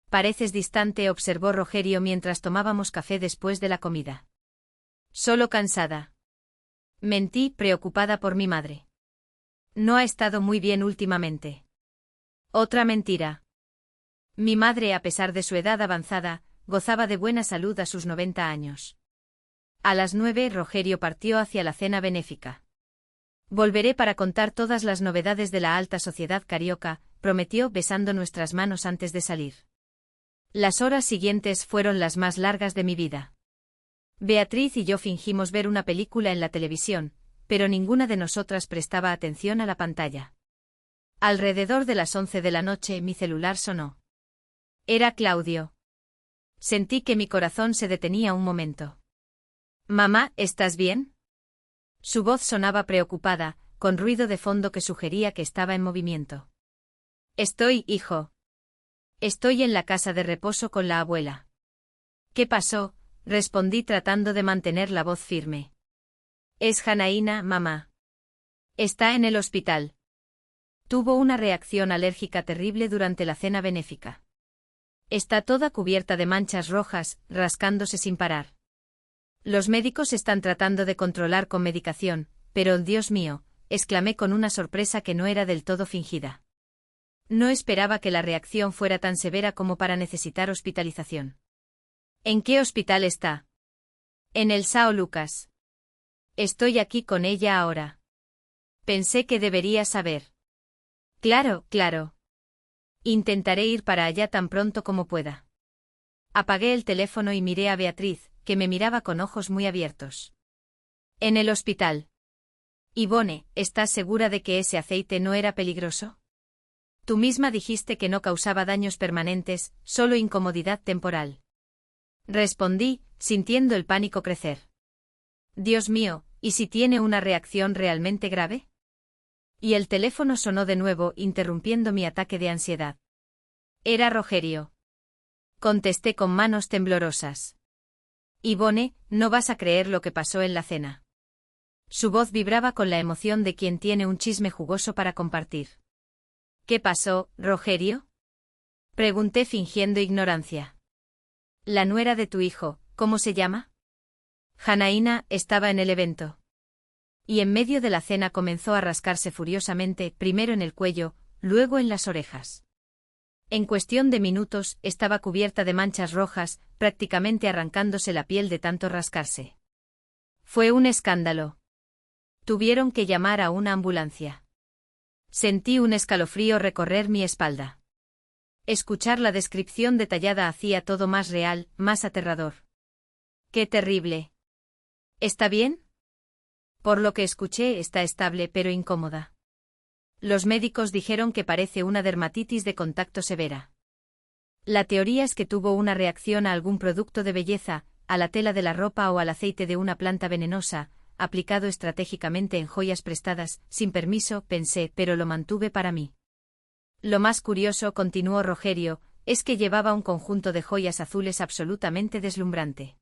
Pareces distante, observó Rogerio mientras tomábamos café después de la comida. Solo cansada. Mentí, preocupada por mi madre. No ha estado muy bien últimamente. Otra mentira. Mi madre, a pesar de su edad avanzada, gozaba de buena salud a sus 90 años. A las 9, Rogerio partió hacia la cena benéfica. Volveré para contar todas las novedades de la alta sociedad carioca, prometió besando nuestras manos antes de salir. Las horas siguientes fueron las más largas de mi vida. Beatriz y yo fingimos ver una película en la televisión, pero ninguna de nosotras prestaba atención a la pantalla. Alrededor de las 11 de la noche mi celular sonó. Era Claudio. Sentí que mi corazón se detenía un momento. «Mamá, ¿estás bien?» Su voz sonaba preocupada, con ruido de fondo que sugería que estaba en movimiento. «Estoy, hijo. Estoy en la casa de reposo con la abuela». «¿Qué pasó?», respondí tratando de mantener la voz firme. «Es Janaína, mamá. Está en el hospital. Tuvo una reacción alérgica terrible durante la cena benéfica. Está toda cubierta de manchas rojas, rascándose sin parar. Los médicos están tratando de controlar con medicación, pero, Dios mío», exclamé con una sorpresa que no era del todo fingida. No esperaba que la reacción fuera tan severa como para necesitar hospitalización. «¿En qué hospital está?» «En el São Lucas. Estoy aquí con ella ahora». «Pensé que deberías saber». «Claro, claro. Intentaré ir para allá tan pronto como pueda». Apagué el teléfono y miré a Beatriz, que me miraba con ojos muy abiertos. «¿En el hospital? Ivone, ¿estás segura de que ese aceite no era peligroso? Tú misma dijiste que no causaba daños permanentes, solo incomodidad temporal». Respondí, sintiendo el pánico crecer. «Dios mío, ¿y si tiene una reacción realmente grave?» Y el teléfono sonó de nuevo, interrumpiendo mi ataque de ansiedad. Era Rogerio. Contesté con manos temblorosas. «Ivone, no vas a creer lo que pasó en la cena». Su voz vibraba con la emoción de quien tiene un chisme jugoso para compartir. «¿Qué pasó, Rogerio?», pregunté fingiendo ignorancia. «La nuera de tu hijo, ¿cómo se llama?». Janaína estaba en el evento. Y en medio de la cena comenzó a rascarse furiosamente, primero en el cuello, luego en las orejas. En cuestión de minutos, estaba cubierta de manchas rojas, prácticamente arrancándose la piel de tanto rascarse. Fue un escándalo. Tuvieron que llamar a una ambulancia. Sentí un escalofrío recorrer mi espalda. Escuchar la descripción detallada hacía todo más real, más aterrador. «¡Qué terrible! ¿Está bien?». «Por lo que escuché, está estable pero incómoda. Los médicos dijeron que parece una dermatitis de contacto severa. La teoría es que tuvo una reacción a algún producto de belleza, a la tela de la ropa o al aceite de una planta venenosa, aplicado estratégicamente en joyas prestadas, sin permiso», pensé, pero lo mantuve para mí. «Lo más curioso», continuó Rogerio, «es que llevaba un conjunto de joyas azules absolutamente deslumbrante.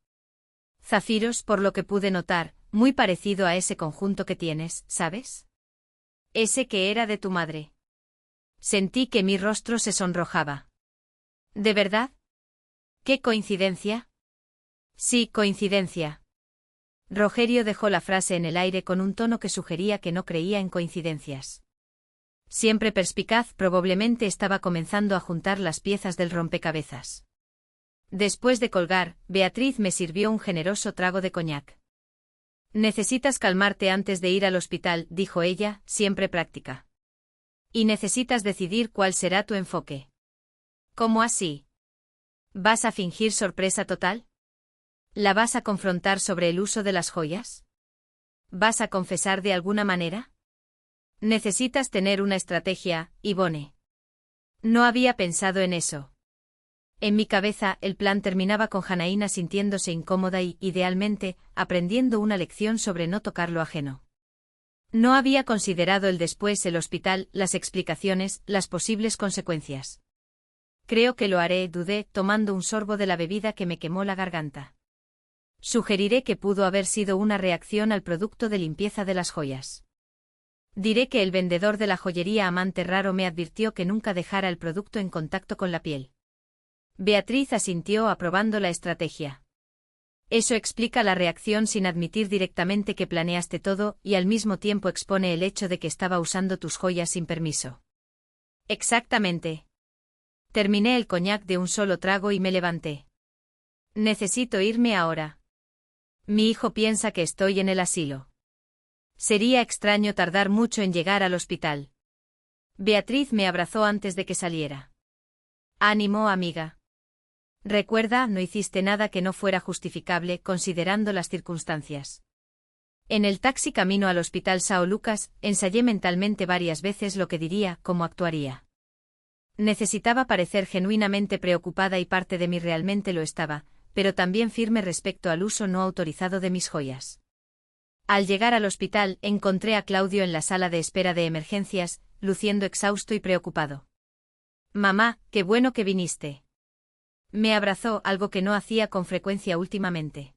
Zafiros, por lo que pude notar, muy parecido a ese conjunto que tienes, ¿sabes? Ese que era de tu madre». Sentí que mi rostro se sonrojaba. «¿De verdad? ¿Qué coincidencia?». «Sí, coincidencia». Rogerio dejó la frase en el aire con un tono que sugería que no creía en coincidencias. Siempre perspicaz, probablemente estaba comenzando a juntar las piezas del rompecabezas. Después de colgar, Beatriz me sirvió un generoso trago de coñac. «Necesitas calmarte antes de ir al hospital», dijo ella, siempre práctica. «Y necesitas decidir cuál será tu enfoque». «¿Cómo así? ¿Vas a fingir sorpresa total? ¿La vas a confrontar sobre el uso de las joyas? ¿Vas a confesar de alguna manera? Necesitas tener una estrategia, Ivone». No había pensado en eso. En mi cabeza, el plan terminaba con Janaína sintiéndose incómoda y, idealmente, aprendiendo una lección sobre no tocar lo ajeno. No había considerado el después, el hospital, las explicaciones, las posibles consecuencias. «Creo que lo haré», dudé, tomando un sorbo de la bebida que me quemó la garganta. «Sugeriré que pudo haber sido una reacción al producto de limpieza de las joyas. Diré que el vendedor de la joyería Amante Raro me advirtió que nunca dejara el producto en contacto con la piel». Beatriz asintió aprobando la estrategia. «Eso explica la reacción sin admitir directamente que planeaste todo y al mismo tiempo expone el hecho de que estaba usando tus joyas sin permiso». «Exactamente». Terminé el coñac de un solo trago y me levanté. Necesito irme ahora. Mi hijo piensa que estoy en el asilo. Sería extraño tardar mucho en llegar al hospital. Beatriz me abrazó antes de que saliera. Ánimo, amiga. Recuerda, no hiciste nada que no fuera justificable considerando las circunstancias. En el taxi camino al hospital São Lucas, ensayé mentalmente varias veces lo que diría, cómo actuaría. Necesitaba parecer genuinamente preocupada y parte de mí realmente lo estaba, pero también firme respecto al uso no autorizado de mis joyas. Al llegar al hospital, encontré a Claudio en la sala de espera de emergencias, luciendo exhausto y preocupado. Mamá, qué bueno que viniste. Me abrazó, algo que no hacía con frecuencia últimamente.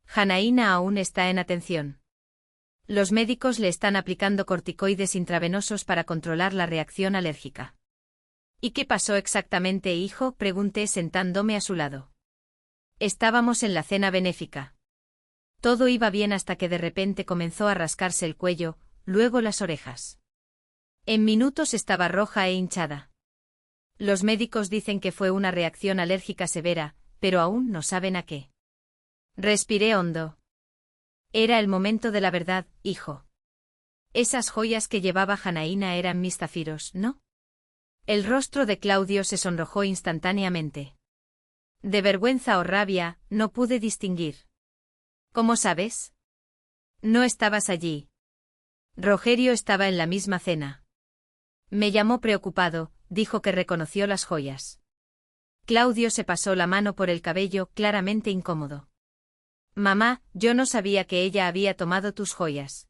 Janaína aún está en atención. Los médicos le están aplicando corticoides intravenosos para controlar la reacción alérgica. ¿Y qué pasó exactamente, hijo?, pregunté sentándome a su lado. Estábamos en la cena benéfica. Todo iba bien hasta que de repente comenzó a rascarse el cuello, luego las orejas. En minutos estaba roja e hinchada. Los médicos dicen que fue una reacción alérgica severa, pero aún no saben a qué. Respiré hondo. Era el momento de la verdad, hijo. Esas joyas que llevaba Janaína eran mis zafiros, ¿no? El rostro de Claudio se sonrojó instantáneamente. De vergüenza o rabia, no pude distinguir. ¿Cómo sabes? No estabas allí. Rogerio estaba en la misma cena. Me llamó preocupado, dijo que reconoció las joyas. Claudio se pasó la mano por el cabello, claramente incómodo. Mamá, yo no sabía que ella había tomado tus joyas.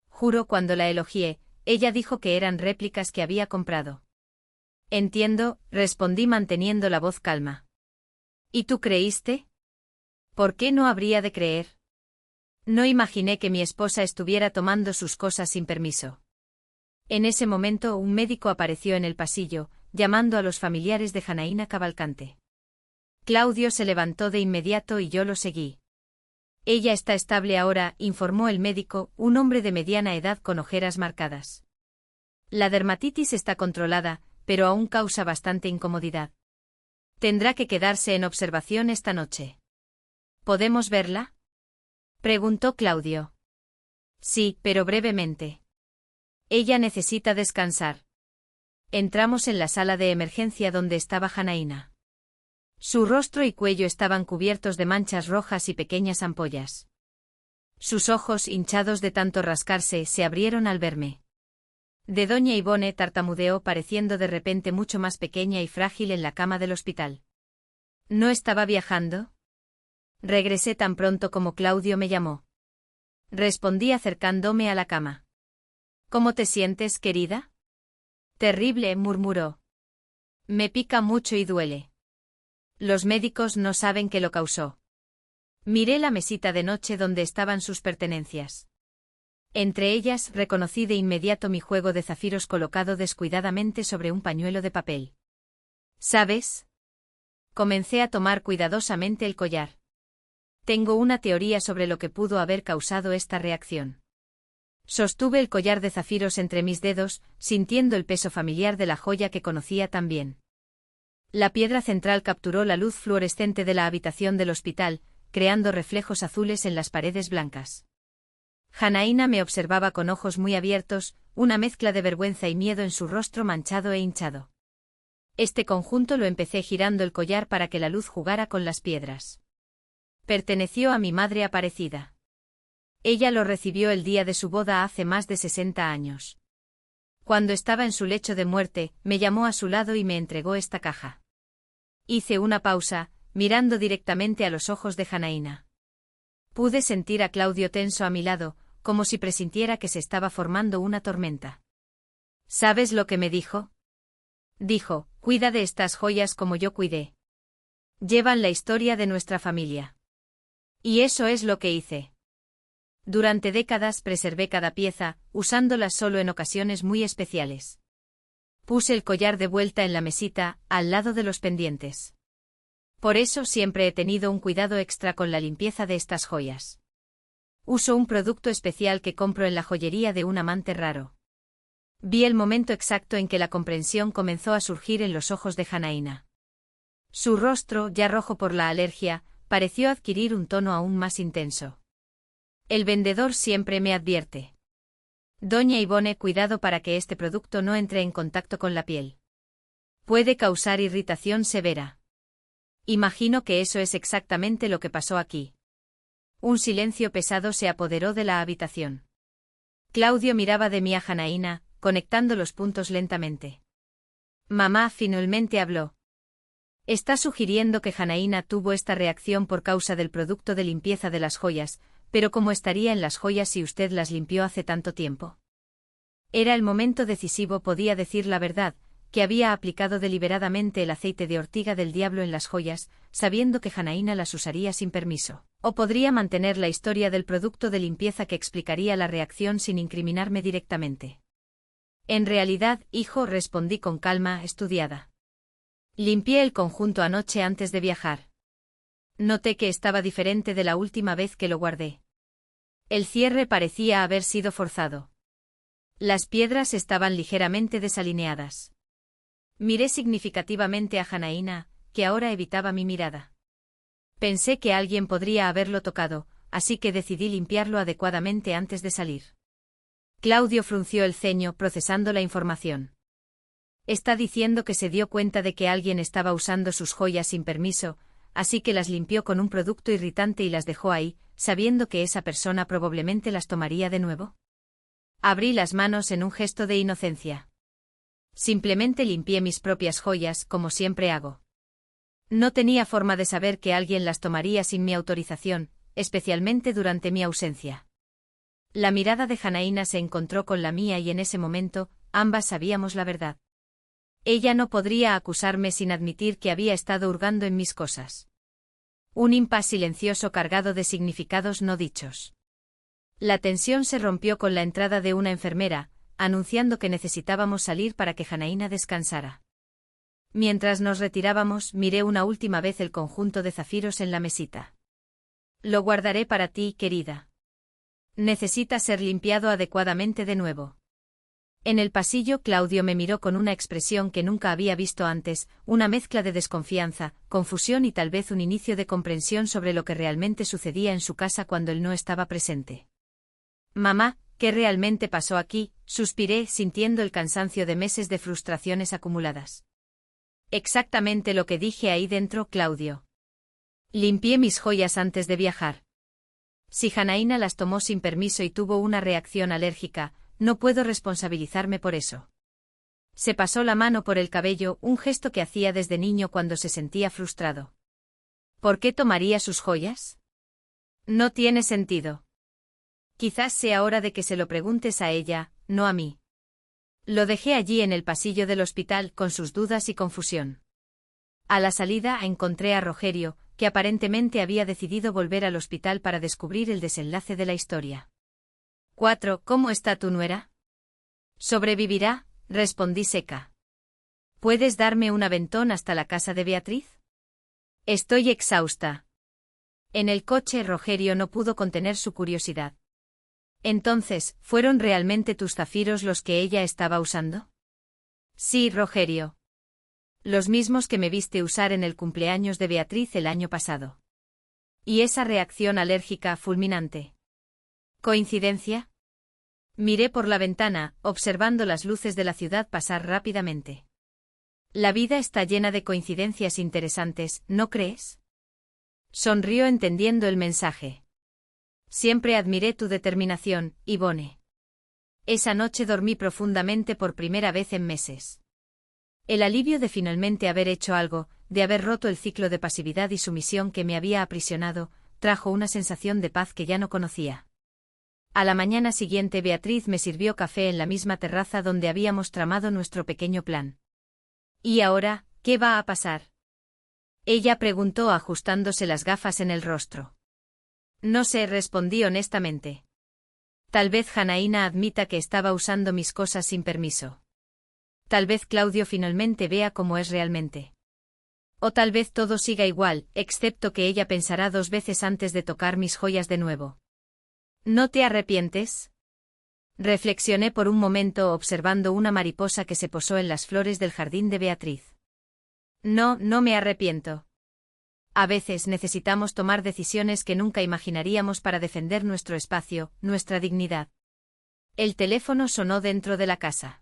Juro, cuando la elogié, ella dijo que eran réplicas que había comprado. Entiendo, respondí manteniendo la voz calma. ¿Y tú creíste? ¿Por qué no habría de creer? No imaginé que mi esposa estuviera tomando sus cosas sin permiso. En ese momento un médico apareció en el pasillo, llamando a los familiares de Janaína Cavalcante. Claudio se levantó de inmediato y yo lo seguí. Ella está estable ahora, informó el médico, un hombre de mediana edad con ojeras marcadas. La dermatitis está controlada, pero aún causa bastante incomodidad. Tendrá que quedarse en observación esta noche. ¿Podemos verla?, preguntó Claudio. Sí, pero brevemente. Ella necesita descansar. Entramos en la sala de emergencia donde estaba Janaína. Su rostro y cuello estaban cubiertos de manchas rojas y pequeñas ampollas. Sus ojos, hinchados de tanto rascarse, se abrieron al verme. De doña Ivone, tartamudeó, pareciendo de repente mucho más pequeña y frágil en la cama del hospital. ¿No estaba viajando? Regresé tan pronto como Claudio me llamó. Respondí acercándome a la cama. ¿Cómo te sientes, querida? Terrible, murmuró. Me pica mucho y duele. Los médicos no saben qué lo causó. Miré la mesita de noche donde estaban sus pertenencias. Entre ellas reconocí de inmediato mi juego de zafiros colocado descuidadamente sobre un pañuelo de papel. ¿Sabes? Comencé a tomar cuidadosamente el collar. Tengo una teoría sobre lo que pudo haber causado esta reacción. Sostuve el collar de zafiros entre mis dedos, sintiendo el peso familiar de la joya que conocía tan bien. La piedra central capturó la luz fluorescente de la habitación del hospital, creando reflejos azules en las paredes blancas. Janaína me observaba con ojos muy abiertos, una mezcla de vergüenza y miedo en su rostro manchado e hinchado. Este conjunto lo empecé girando el collar para que la luz jugara con las piedras. Perteneció a mi madre Aparecida. Ella lo recibió el día de su boda hace más de 60 años. Cuando estaba en su lecho de muerte, me llamó a su lado y me entregó esta caja. Hice una pausa, mirando directamente a los ojos de Janaína. Pude sentir a Claudio tenso a mi lado, como si presintiera que se estaba formando una tormenta. ¿Sabes lo que me dijo? Dijo, cuida de estas joyas como yo cuidé. Llevan la historia de nuestra familia. Y eso es lo que hice. Durante décadas preservé cada pieza, usándolas solo en ocasiones muy especiales. Puse el collar de vuelta en la mesita, al lado de los pendientes. Por eso siempre he tenido un cuidado extra con la limpieza de estas joyas. Uso un producto especial que compro en la joyería de un amante raro. Vi el momento exacto en que la comprensión comenzó a surgir en los ojos de Janaína. Su rostro, ya rojo por la alergia, pareció adquirir un tono aún más intenso. El vendedor siempre me advierte. Doña Ivone, cuidado para que este producto no entre en contacto con la piel. Puede causar irritación severa. Imagino que eso es exactamente lo que pasó aquí. Un silencio pesado se apoderó de la habitación. Claudio miraba de mí a Janaína, conectando los puntos lentamente. Mamá finalmente habló. Está sugiriendo que Janaína tuvo esta reacción por causa del producto de limpieza de las joyas, pero ¿cómo estaría en las joyas si usted las limpió hace tanto tiempo? Era el momento decisivo, podía decir la verdad, que había aplicado deliberadamente el aceite de ortiga del diablo en las joyas, sabiendo que Janaína las usaría sin permiso. O podría mantener la historia del producto de limpieza que explicaría la reacción sin incriminarme directamente. En realidad, hijo, respondí con calma, estudiada. Limpié el conjunto anoche antes de viajar. Noté que estaba diferente de la última vez que lo guardé. El cierre parecía haber sido forzado. Las piedras estaban ligeramente desalineadas. Miré significativamente a Janaína, que ahora evitaba mi mirada. Pensé que alguien podría haberlo tocado, así que decidí limpiarlo adecuadamente antes de salir. Claudio frunció el ceño, procesando la información. Está diciendo que se dio cuenta de que alguien estaba usando sus joyas sin permiso, así que las limpió con un producto irritante y las dejó ahí, sabiendo que esa persona probablemente las tomaría de nuevo. Abrí las manos en un gesto de inocencia. Simplemente limpié mis propias joyas, como siempre hago. No tenía forma de saber que alguien las tomaría sin mi autorización, especialmente durante mi ausencia. La mirada de Janaína se encontró con la mía y en ese momento, ambas sabíamos la verdad. Ella no podría acusarme sin admitir que había estado hurgando en mis cosas. Un impas silencioso cargado de significados no dichos. La tensión se rompió con la entrada de una enfermera, anunciando que necesitábamos salir para que Janaína descansara. Mientras nos retirábamos, miré una última vez el conjunto de zafiros en la mesita. Lo guardaré para ti, querida. Necesita ser limpiado adecuadamente de nuevo. En el pasillo, Claudio me miró con una expresión que nunca había visto antes, una mezcla de desconfianza, confusión y tal vez un inicio de comprensión sobre lo que realmente sucedía en su casa cuando él no estaba presente. Mamá, ¿qué realmente pasó aquí?, suspiré, sintiendo el cansancio de meses de frustraciones acumuladas. Exactamente lo que dije ahí dentro, Claudio. Limpié mis joyas antes de viajar. Si Janaína las tomó sin permiso y tuvo una reacción alérgica, no puedo responsabilizarme por eso. Se pasó la mano por el cabello, un gesto que hacía desde niño cuando se sentía frustrado. ¿Por qué tomaría sus joyas? No tiene sentido. Quizás sea hora de que se lo preguntes a ella, no a mí. Lo dejé allí en el pasillo del hospital con sus dudas y confusión. A la salida encontré a Rogerio, que aparentemente había decidido volver al hospital para descubrir el desenlace de la historia. 4. ¿Cómo está tu nuera? ¿Sobrevivirá?, respondí seca. ¿Puedes darme un aventón hasta la casa de Beatriz? Estoy exhausta. En el coche Rogerio no pudo contener su curiosidad. Entonces, ¿fueron realmente tus zafiros los que ella estaba usando? Sí, Rogerio. Los mismos que me viste usar en el cumpleaños de Beatriz el año pasado. ¿Y esa reacción alérgica fulminante? ¿Coincidencia? Miré por la ventana, observando las luces de la ciudad pasar rápidamente. La vida está llena de coincidencias interesantes, ¿no crees? Sonrió entendiendo el mensaje. Siempre admiré tu determinación, Ivone. Esa noche dormí profundamente por primera vez en meses. El alivio de finalmente haber hecho algo, de haber roto el ciclo de pasividad y sumisión que me había aprisionado, trajo una sensación de paz que ya no conocía. A la mañana siguiente Beatriz me sirvió café en la misma terraza donde habíamos tramado nuestro pequeño plan. ¿Y ahora, qué va a pasar? Ella preguntó ajustándose las gafas en el rostro. No sé, respondí honestamente. Tal vez Janaína admita que estaba usando mis cosas sin permiso. Tal vez Claudio finalmente vea cómo es realmente. O tal vez todo siga igual, excepto que ella pensará 2 veces antes de tocar mis joyas de nuevo. ¿No te arrepientes? Reflexioné por un momento observando una mariposa que se posó en las flores del jardín de Beatriz. No, no me arrepiento. A veces necesitamos tomar decisiones que nunca imaginaríamos para defender nuestro espacio, nuestra dignidad. El teléfono sonó dentro de la casa.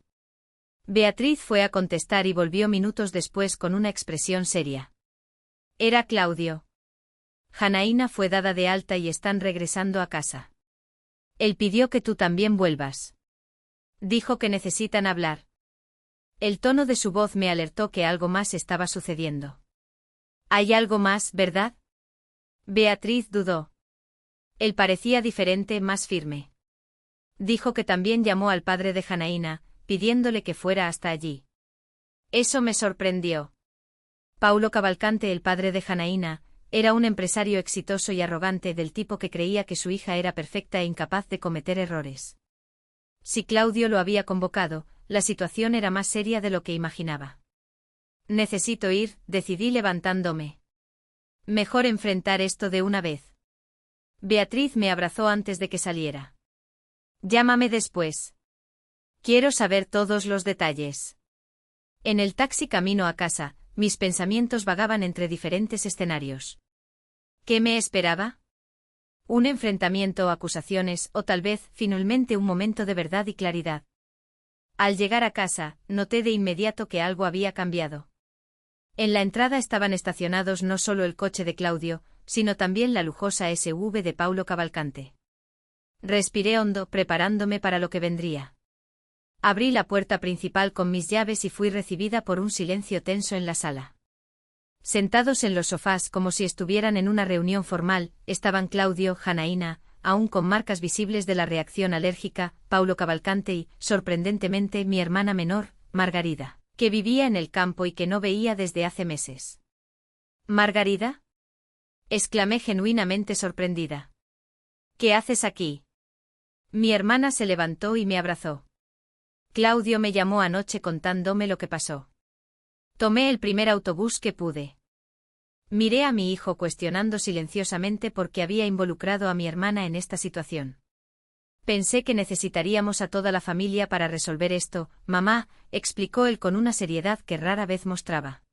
Beatriz fue a contestar y volvió minutos después con una expresión seria. Era Claudio. Janaína fue dada de alta y están regresando a casa. Él pidió que tú también vuelvas. Dijo que necesitan hablar. El tono de su voz me alertó que algo más estaba sucediendo. ¿Hay algo más, verdad? Beatriz dudó. Él parecía diferente, más firme. Dijo que también llamó al padre de Janaína, pidiéndole que fuera hasta allí. Eso me sorprendió. Paulo Cavalcante, el padre de Janaína, era un empresario exitoso y arrogante del tipo que creía que su hija era perfecta e incapaz de cometer errores. Si Claudio lo había convocado, la situación era más seria de lo que imaginaba. Necesito ir, decidí levantándome. Mejor enfrentar esto de una vez. Beatriz me abrazó antes de que saliera. Llámame después. Quiero saber todos los detalles. En el taxi camino a casa, mis pensamientos vagaban entre diferentes escenarios. ¿Qué me esperaba? Un enfrentamiento o acusaciones, o tal vez, finalmente un momento de verdad y claridad. Al llegar a casa, noté de inmediato que algo había cambiado. En la entrada estaban estacionados no solo el coche de Claudio, sino también la lujosa SUV de Paulo Cavalcante. Respiré hondo, preparándome para lo que vendría. Abrí la puerta principal con mis llaves y fui recibida por un silencio tenso en la sala. Sentados en los sofás como si estuvieran en una reunión formal, estaban Claudio, Janaína, aún con marcas visibles de la reacción alérgica, Paulo Cavalcante y, sorprendentemente, mi hermana menor, Margarida, que vivía en el campo y que no veía desde hace meses. ¿Margarida? Exclamé genuinamente sorprendida. ¿Qué haces aquí? Mi hermana se levantó y me abrazó. Claudio me llamó anoche contándome lo que pasó. Tomé el primer autobús que pude. Miré a mi hijo cuestionando silenciosamente por qué había involucrado a mi hermana en esta situación. Pensé que necesitaríamos a toda la familia para resolver esto, mamá, explicó él con una seriedad que rara vez mostraba.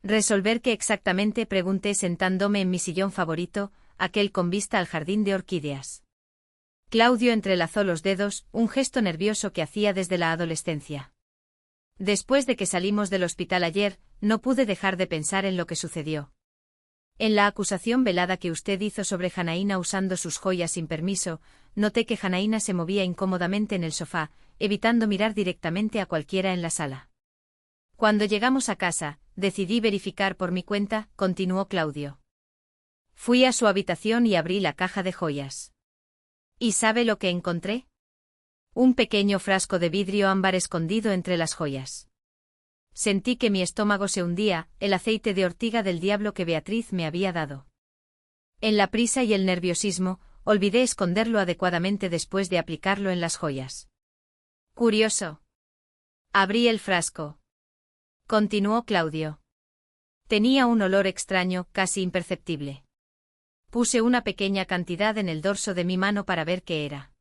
¿Resolver qué exactamente?, pregunté sentándome en mi sillón favorito, aquel con vista al jardín de orquídeas. Claudio entrelazó los dedos, un gesto nervioso que hacía desde la adolescencia. Después de que salimos del hospital ayer, no pude dejar de pensar en lo que sucedió. En la acusación velada que usted hizo sobre Janaína usando sus joyas sin permiso, noté que Janaína se movía incómodamente en el sofá, evitando mirar directamente a cualquiera en la sala. Cuando llegamos a casa, decidí verificar por mi cuenta, continuó Claudio. Fui a su habitación y abrí la caja de joyas. ¿Y sabe lo que encontré? Un pequeño frasco de vidrio ámbar escondido entre las joyas. Sentí que mi estómago se hundía, el aceite de ortiga del diablo que Beatriz me había dado. En la prisa y el nerviosismo, olvidé esconderlo adecuadamente después de aplicarlo en las joyas. Curioso. Abrí el frasco. Continuó Claudio. Tenía un olor extraño, casi imperceptible. Puse una pequeña cantidad en el dorso de mi mano para ver qué era.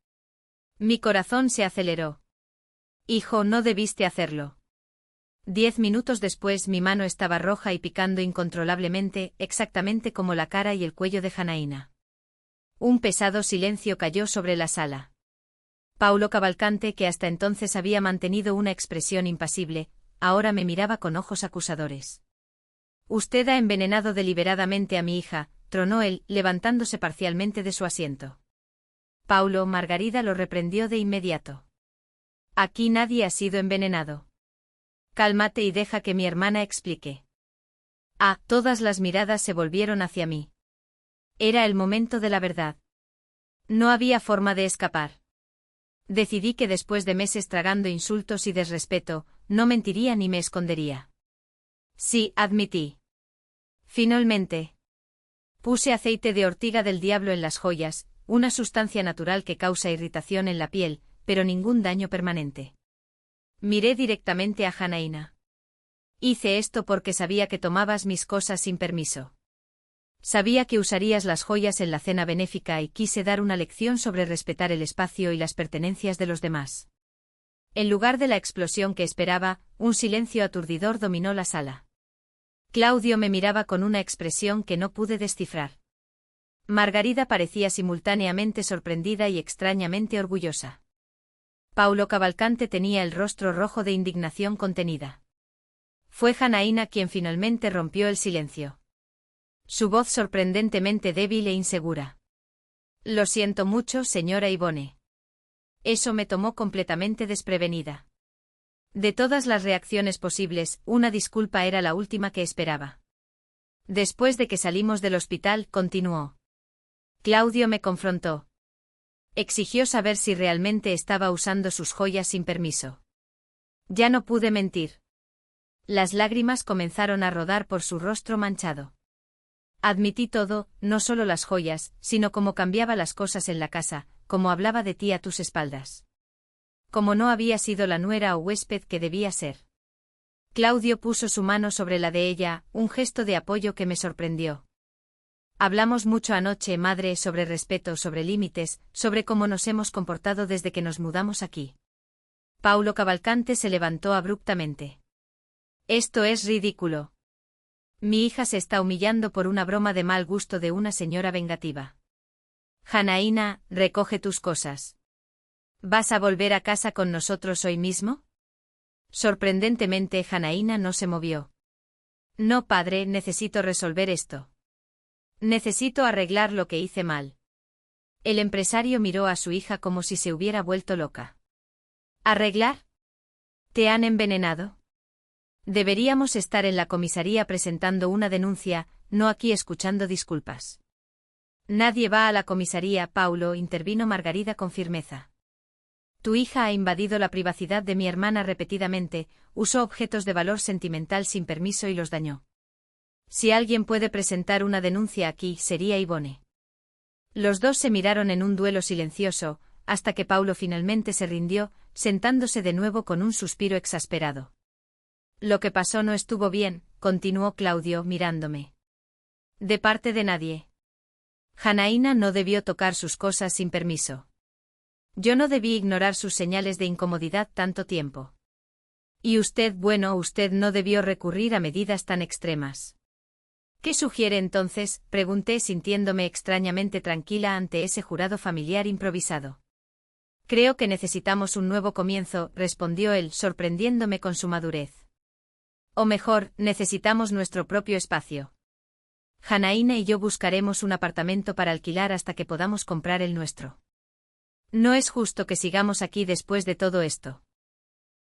Mi corazón se aceleró. Hijo, no debiste hacerlo. 10 minutos después mi mano estaba roja y picando incontrolablemente, exactamente como la cara y el cuello de Janaína. Un pesado silencio cayó sobre la sala. Paulo Cavalcante, que hasta entonces había mantenido una expresión impasible, ahora me miraba con ojos acusadores. Usted ha envenenado deliberadamente a mi hija, tronó él, levantándose parcialmente de su asiento. Paulo, Margarida lo reprendió de inmediato. Aquí nadie ha sido envenenado. Cálmate y deja que mi hermana explique. Todas las miradas se volvieron hacia mí. Era el momento de la verdad. No había forma de escapar. Decidí que después de meses tragando insultos y desrespeto, no mentiría ni me escondería. Sí, admití. Finalmente. Puse aceite de ortiga del diablo en las joyas, una sustancia natural que causa irritación en la piel, pero ningún daño permanente. Miré directamente a Janaína. Hice esto porque sabía que tomabas mis cosas sin permiso. Sabía que usarías las joyas en la cena benéfica y quise dar una lección sobre respetar el espacio y las pertenencias de los demás. En lugar de la explosión que esperaba, un silencio aturdidor dominó la sala. Claudio me miraba con una expresión que no pude descifrar. Margarida parecía simultáneamente sorprendida y extrañamente orgullosa. Paulo Cavalcante tenía el rostro rojo de indignación contenida. Fue Janaína quien finalmente rompió el silencio. Su voz sorprendentemente débil e insegura. Lo siento mucho, señora Ivone. Eso me tomó completamente desprevenida. De todas las reacciones posibles, una disculpa era la última que esperaba. Después de que salimos del hospital, continuó. Claudio me confrontó. Exigió saber si realmente estaba usando sus joyas sin permiso. Ya no pude mentir. Las lágrimas comenzaron a rodar por su rostro manchado. Admití todo, no solo las joyas, sino cómo cambiaba las cosas en la casa, cómo hablaba de ti a tus espaldas. Como no había sido la nuera o huésped que debía ser. Claudio puso su mano sobre la de ella, un gesto de apoyo que me sorprendió. Hablamos mucho anoche, madre, sobre respeto, sobre límites, sobre cómo nos hemos comportado desde que nos mudamos aquí. Paulo Cavalcante se levantó abruptamente. Esto es ridículo. Mi hija se está humillando por una broma de mal gusto de una señora vengativa. Janaína, recoge tus cosas. ¿Vas a volver a casa con nosotros hoy mismo? Sorprendentemente, Janaína no se movió. No, padre, necesito resolver esto. Necesito arreglar lo que hice mal. El empresario miró a su hija como si se hubiera vuelto loca. ¿Arreglar? ¿Te han envenenado? Deberíamos estar en la comisaría presentando una denuncia, no aquí escuchando disculpas. Nadie va a la comisaría, Paulo, intervino Margarida con firmeza. Tu hija ha invadido la privacidad de mi hermana repetidamente, usó objetos de valor sentimental sin permiso y los dañó. Si alguien puede presentar una denuncia aquí, sería Ivone. Los dos se miraron en un duelo silencioso, hasta que Paulo finalmente se rindió, sentándose de nuevo con un suspiro exasperado. Lo que pasó no estuvo bien, continuó Claudio mirándome. De parte de nadie. Janaína no debió tocar sus cosas sin permiso. Yo no debí ignorar sus señales de incomodidad tanto tiempo. Y usted, bueno, usted no debió recurrir a medidas tan extremas. ¿Qué sugiere entonces?, pregunté sintiéndome extrañamente tranquila ante ese jurado familiar improvisado. Creo que necesitamos un nuevo comienzo, respondió él, sorprendiéndome con su madurez. O mejor, necesitamos nuestro propio espacio. Janaína y yo buscaremos un apartamento para alquilar hasta que podamos comprar el nuestro. No es justo que sigamos aquí después de todo esto.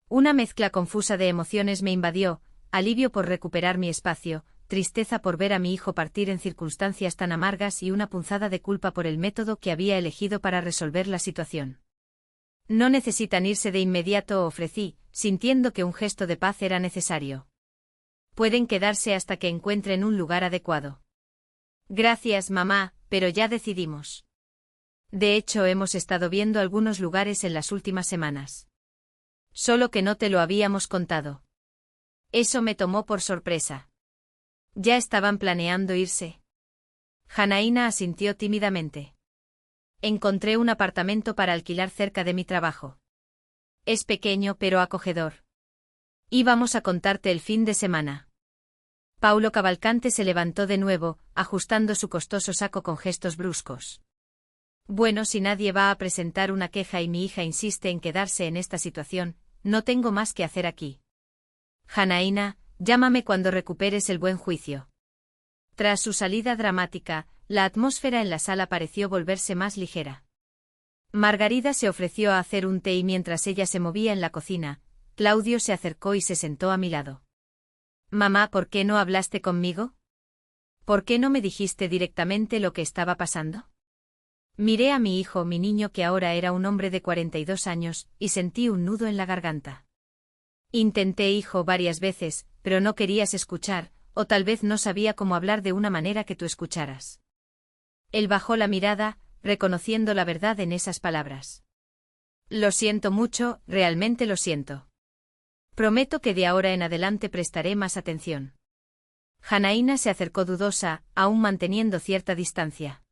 Una mezcla confusa de emociones me invadió, alivio por recuperar mi espacio, tristeza por ver a mi hijo partir en circunstancias tan amargas y una punzada de culpa por el método que había elegido para resolver la situación. No necesitan irse de inmediato, ofrecí, sintiendo que un gesto de paz era necesario. Pueden quedarse hasta que encuentren un lugar adecuado. Gracias, mamá, pero ya decidimos. De hecho, hemos estado viendo algunos lugares en las últimas semanas. Solo que no te lo habíamos contado. Eso me tomó por sorpresa. ¿Ya estaban planeando irse? Janaína asintió tímidamente. Encontré un apartamento para alquilar cerca de mi trabajo. Es pequeño pero acogedor. Íbamos a contarte el fin de semana. Paulo Cavalcante se levantó de nuevo, ajustando su costoso saco con gestos bruscos. Bueno, si nadie va a presentar una queja y mi hija insiste en quedarse en esta situación, no tengo más que hacer aquí. Janaína, llámame cuando recuperes el buen juicio. Tras su salida dramática, la atmósfera en la sala pareció volverse más ligera. Margarida se ofreció a hacer un té y mientras ella se movía en la cocina, Claudio se acercó y se sentó a mi lado. Mamá, ¿por qué no hablaste conmigo? ¿Por qué no me dijiste directamente lo que estaba pasando? Miré a mi hijo, mi niño que ahora era un hombre de 42 años, y sentí un nudo en la garganta. Intenté, hijo, varias veces, pero no querías escuchar, o tal vez no sabía cómo hablar de una manera que tú escucharas. Él bajó la mirada, reconociendo la verdad en esas palabras. Lo siento mucho, realmente lo siento. Prometo que de ahora en adelante prestaré más atención. Janaína se acercó dudosa, aún manteniendo cierta distancia.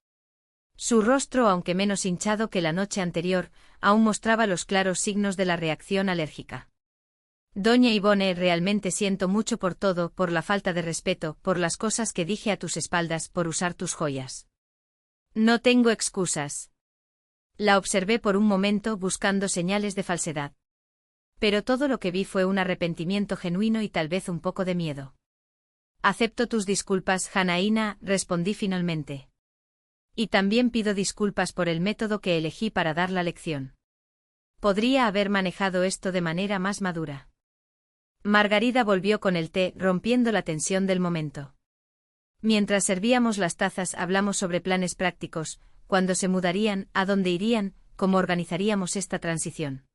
Su rostro, aunque menos hinchado que la noche anterior, aún mostraba los claros signos de la reacción alérgica. Doña Ivone, realmente siento mucho por todo, por la falta de respeto, por las cosas que dije a tus espaldas, por usar tus joyas. No tengo excusas. La observé por un momento buscando señales de falsedad. Pero todo lo que vi fue un arrepentimiento genuino y tal vez un poco de miedo. Acepto tus disculpas, Janaína, respondí finalmente. Y también pido disculpas por el método que elegí para dar la lección. Podría haber manejado esto de manera más madura. Margarida volvió con el té, rompiendo la tensión del momento. Mientras servíamos las tazas hablamos sobre planes prácticos, cuándo se mudarían, a dónde irían, cómo organizaríamos esta transición.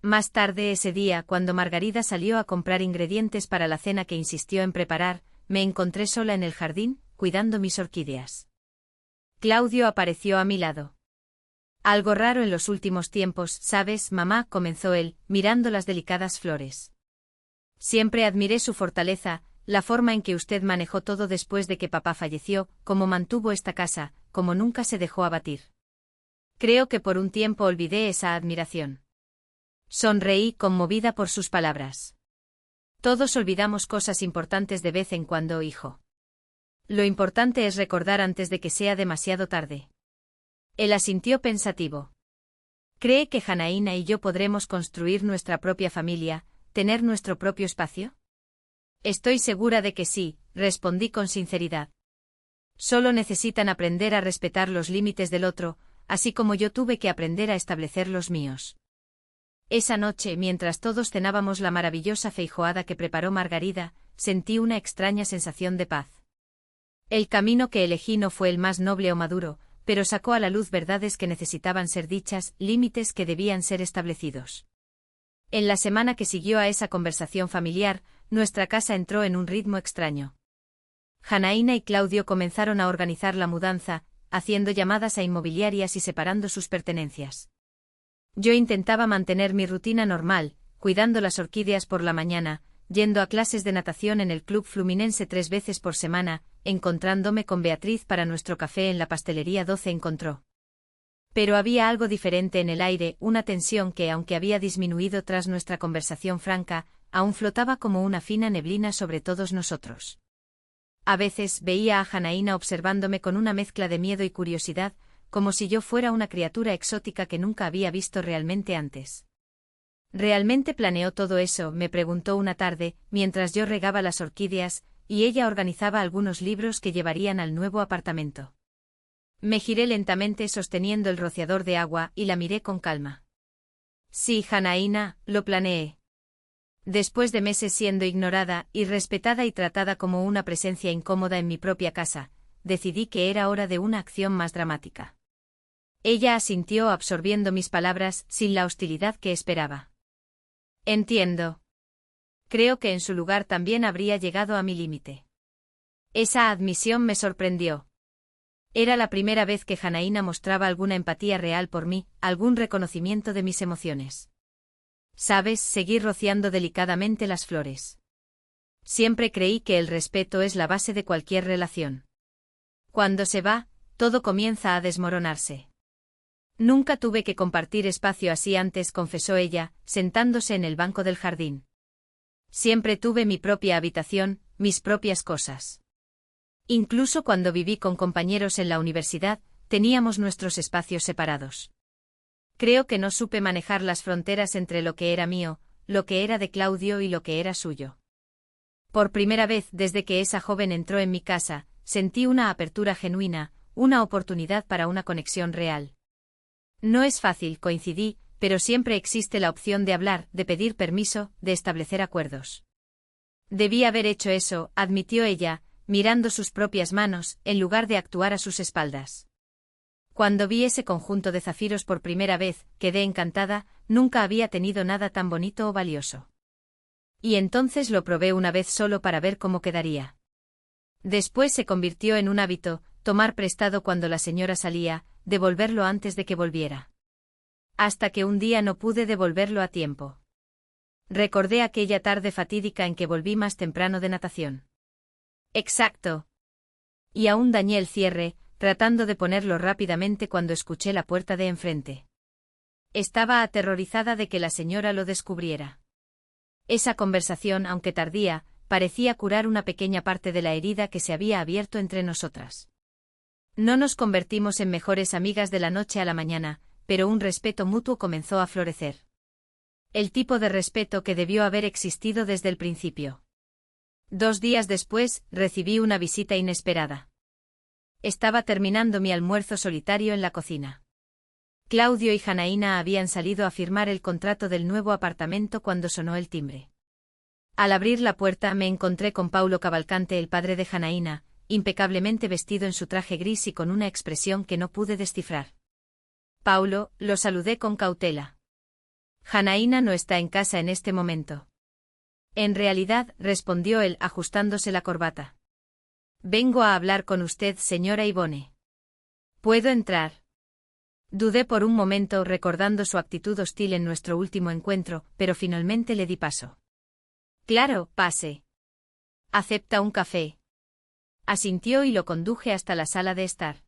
Más tarde ese día, cuando Margarida salió a comprar ingredientes para la cena que insistió en preparar, me encontré sola en el jardín, cuidando mis orquídeas. Claudio apareció a mi lado. Algo raro en los últimos tiempos, ¿sabes, mamá?, comenzó él, mirando las delicadas flores. Siempre admiré su fortaleza, la forma en que usted manejó todo después de que papá falleció, cómo mantuvo esta casa, cómo nunca se dejó abatir. Creo que por un tiempo olvidé esa admiración. Sonreí conmovida por sus palabras. Todos olvidamos cosas importantes de vez en cuando, hijo. Lo importante es recordar antes de que sea demasiado tarde. Él asintió pensativo. ¿Cree que Janaína y yo podremos construir nuestra propia familia, tener nuestro propio espacio? Estoy segura de que sí, respondí con sinceridad. Solo necesitan aprender a respetar los límites del otro, así como yo tuve que aprender a establecer los míos. Esa noche, mientras todos cenábamos la maravillosa feijoada que preparó Margarida, sentí una extraña sensación de paz. El camino que elegí no fue el más noble o maduro, pero sacó a la luz verdades que necesitaban ser dichas, límites que debían ser establecidos. En la semana que siguió a esa conversación familiar, nuestra casa entró en un ritmo extraño. Janaína y Claudio comenzaron a organizar la mudanza, haciendo llamadas a inmobiliarias y separando sus pertenencias. Yo intentaba mantener mi rutina normal, cuidando las orquídeas por la mañana, yendo a clases de natación en el Club Fluminense 3 veces por semana, encontrándome con Beatriz para nuestro café en la pastelería 12 encontró. Pero había algo diferente en el aire, una tensión que, aunque había disminuido tras nuestra conversación franca, aún flotaba como una fina neblina sobre todos nosotros. A veces veía a Janaína observándome con una mezcla de miedo y curiosidad, como si yo fuera una criatura exótica que nunca había visto realmente antes. ¿Realmente planeó todo eso?, me preguntó una tarde, mientras yo regaba las orquídeas, y ella organizaba algunos libros que llevarían al nuevo apartamento. Me giré lentamente sosteniendo el rociador de agua y la miré con calma. Sí, Janaína, lo planeé. Después de meses siendo ignorada, irrespetada y tratada como una presencia incómoda en mi propia casa, decidí que era hora de una acción más dramática. Ella asintió absorbiendo mis palabras sin la hostilidad que esperaba. Entiendo. Creo que en su lugar también habría llegado a mi límite. Esa admisión me sorprendió. Era la primera vez que Janaína mostraba alguna empatía real por mí, algún reconocimiento de mis emociones. Sabes, seguí rociando delicadamente las flores. Siempre creí que el respeto es la base de cualquier relación. Cuando se va, todo comienza a desmoronarse. Nunca tuve que compartir espacio así antes, confesó ella, sentándose en el banco del jardín. Siempre tuve mi propia habitación, mis propias cosas. Incluso cuando viví con compañeros en la universidad, teníamos nuestros espacios separados. Creo que no supe manejar las fronteras entre lo que era mío, lo que era de Claudio y lo que era suyo. Por primera vez desde que esa joven entró en mi casa, sentí una apertura genuina, una oportunidad para una conexión real. No es fácil, coincidí, pero siempre existe la opción de hablar, de pedir permiso, de establecer acuerdos. Debí haber hecho eso, admitió ella, mirando sus propias manos, en lugar de actuar a sus espaldas. Cuando vi ese conjunto de zafiros por primera vez, quedé encantada, nunca había tenido nada tan bonito o valioso. Y entonces lo probé una vez solo para ver cómo quedaría. Después se convirtió en un hábito, tomar prestado cuando la señora salía, devolverlo antes de que volviera. Hasta que un día no pude devolverlo a tiempo. Recordé aquella tarde fatídica en que volví más temprano de natación. Exacto. Y aún dañé el cierre, tratando de ponerlo rápidamente cuando escuché la puerta de enfrente. Estaba aterrorizada de que la señora lo descubriera. Esa conversación, aunque tardía, parecía curar una pequeña parte de la herida que se había abierto entre nosotras. No nos convertimos en mejores amigas de la noche a la mañana, pero un respeto mutuo comenzó a florecer. El tipo de respeto que debió haber existido desde el principio. 2 días después, recibí una visita inesperada. Estaba terminando mi almuerzo solitario en la cocina. Claudio y Janaína habían salido a firmar el contrato del nuevo apartamento cuando sonó el timbre. Al abrir la puerta me encontré con Paulo Cavalcante, el padre de Janaína, impecablemente vestido en su traje gris y con una expresión que no pude descifrar. Paulo, lo saludé con cautela. Janaína no está en casa en este momento. En realidad, respondió él ajustándose la corbata. Vengo a hablar con usted, señora Ivone. ¿Puedo entrar? Dudé por un momento recordando su actitud hostil en nuestro último encuentro, pero finalmente le di paso. Claro, pase. ¿Acepta un café? Asintió y lo conduje hasta la sala de estar.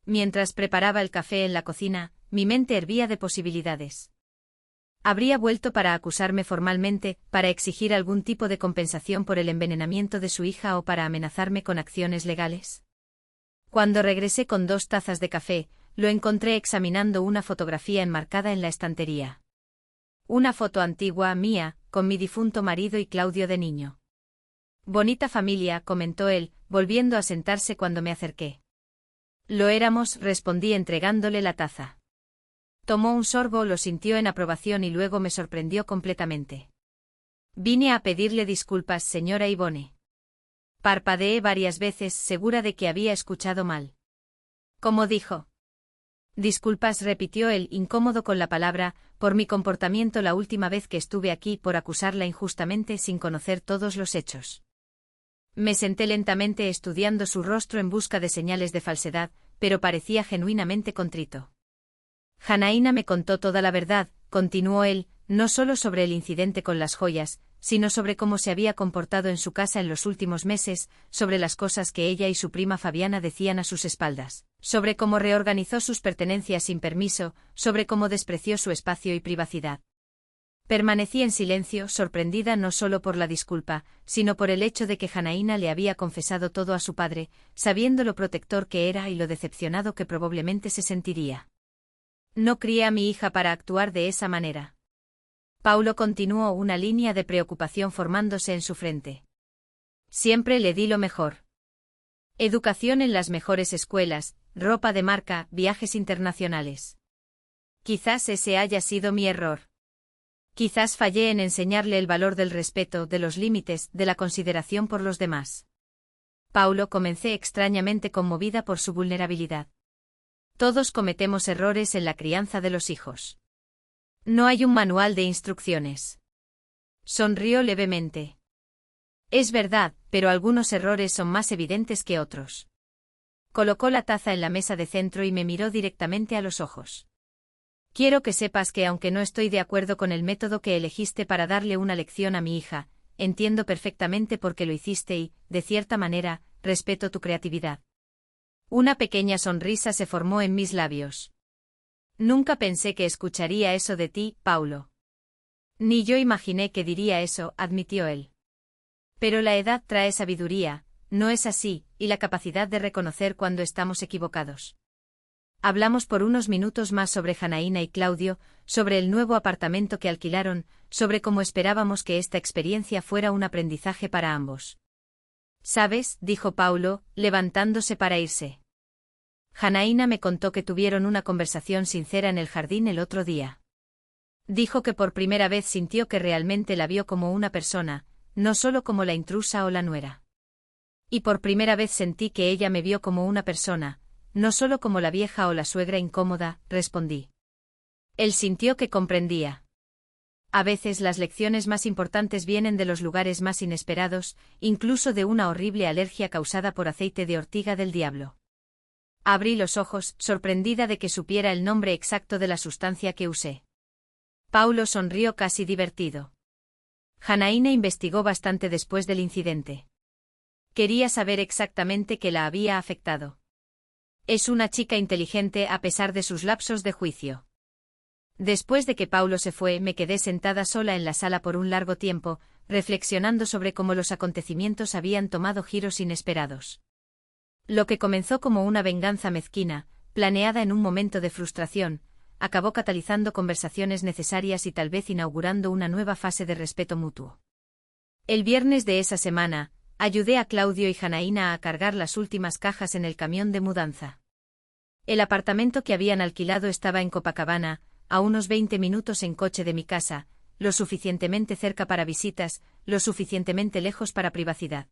Mientras preparaba el café en la cocina, mi mente hervía de posibilidades. ¿Habría vuelto para acusarme formalmente, para exigir algún tipo de compensación por el envenenamiento de su hija o para amenazarme con acciones legales? Cuando regresé con 2 tazas de café, lo encontré examinando una fotografía enmarcada en la estantería. Una foto antigua mía, con mi difunto marido y Claudio de niño. Bonita familia, comentó él, volviendo a sentarse cuando me acerqué. Lo éramos, respondí entregándole la taza. Tomó un sorbo, lo sintió en aprobación y luego me sorprendió completamente. Vine a pedirle disculpas, señora Ivone. Parpadeé varias veces, segura de que había escuchado mal. ¿Cómo dijo? Disculpas, repitió él, incómodo con la palabra, por mi comportamiento la última vez que estuve aquí, por acusarla injustamente sin conocer todos los hechos. Me senté lentamente estudiando su rostro en busca de señales de falsedad, pero parecía genuinamente contrito. Janaína me contó toda la verdad, continuó él, no solo sobre el incidente con las joyas, sino sobre cómo se había comportado en su casa en los últimos meses, sobre las cosas que ella y su prima Fabiana decían a sus espaldas, sobre cómo reorganizó sus pertenencias sin permiso, sobre cómo despreció su espacio y privacidad. Permanecí en silencio, sorprendida no solo por la disculpa, sino por el hecho de que Janaína le había confesado todo a su padre, sabiendo lo protector que era y lo decepcionado que probablemente se sentiría. No crié a mi hija para actuar de esa manera. Paulo continuó, una línea de preocupación formándose en su frente. Siempre le di lo mejor. Educación en las mejores escuelas, ropa de marca, viajes internacionales. Quizás ese haya sido mi error. Quizás fallé en enseñarle el valor del respeto, de los límites, de la consideración por los demás. Paulo, comencé extrañamente conmovida por su vulnerabilidad. Todos cometemos errores en la crianza de los hijos. No hay un manual de instrucciones. Sonrió levemente. Es verdad, pero algunos errores son más evidentes que otros. Colocó la taza en la mesa de centro y me miró directamente a los ojos. Quiero que sepas que aunque no estoy de acuerdo con el método que elegiste para darle una lección a mi hija, entiendo perfectamente por qué lo hiciste y, de cierta manera, respeto tu creatividad. Una pequeña sonrisa se formó en mis labios. Nunca pensé que escucharía eso de ti, Paulo. Ni yo imaginé que diría eso, admitió él. Pero la edad trae sabiduría, ¿no es así?, y la capacidad de reconocer cuando estamos equivocados. Hablamos por unos minutos más sobre Janaína y Claudio, sobre el nuevo apartamento que alquilaron, sobre cómo esperábamos que esta experiencia fuera un aprendizaje para ambos. ¿Sabes?, dijo Paulo, levantándose para irse. Janaína me contó que tuvieron una conversación sincera en el jardín el otro día. Dijo que por primera vez sintió que realmente la vio como una persona, no solo como la intrusa o la nuera. Y por primera vez sentí que ella me vio como una persona, no solo como la vieja o la suegra incómoda, respondí. Él sintió que comprendía. A veces las lecciones más importantes vienen de los lugares más inesperados, incluso de una horrible alergia causada por aceite de ortiga del diablo. Abrí los ojos, sorprendida de que supiera el nombre exacto de la sustancia que usé. Paulo sonrió casi divertido. Janaína investigó bastante después del incidente. Quería saber exactamente qué la había afectado. Es una chica inteligente a pesar de sus lapsos de juicio. Después de que Paulo se fue, me quedé sentada sola en la sala por un largo tiempo, reflexionando sobre cómo los acontecimientos habían tomado giros inesperados. Lo que comenzó como una venganza mezquina, planeada en un momento de frustración, acabó catalizando conversaciones necesarias y tal vez inaugurando una nueva fase de respeto mutuo. El viernes de esa semana, ayudé a Claudio y Janaína a cargar las últimas cajas en el camión de mudanza. El apartamento que habían alquilado estaba en Copacabana, a unos 20 minutos en coche de mi casa, lo suficientemente cerca para visitas, lo suficientemente lejos para privacidad.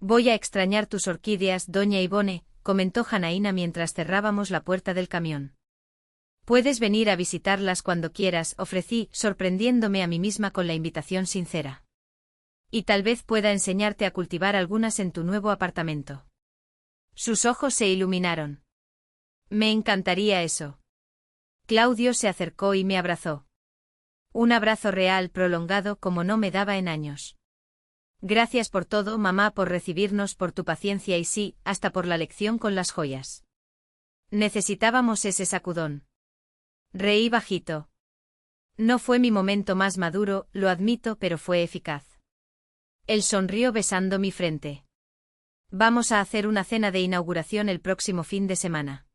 «Voy a extrañar tus orquídeas, doña Ivone», comentó Janaína mientras cerrábamos la puerta del camión. «Puedes venir a visitarlas cuando quieras», ofrecí, sorprendiéndome a mí misma con la invitación sincera. «Y tal vez pueda enseñarte a cultivar algunas en tu nuevo apartamento». Sus ojos se iluminaron. «Me encantaría eso». Claudio se acercó y me abrazó. Un abrazo real, prolongado, como no me daba en años. «Gracias por todo, mamá, por recibirnos, por tu paciencia y sí, hasta por la lección con las joyas. Necesitábamos ese sacudón». Reí bajito. No fue mi momento más maduro, lo admito, pero fue eficaz. Él sonrió besando mi frente. «Vamos a hacer una cena de inauguración el próximo fin de semana.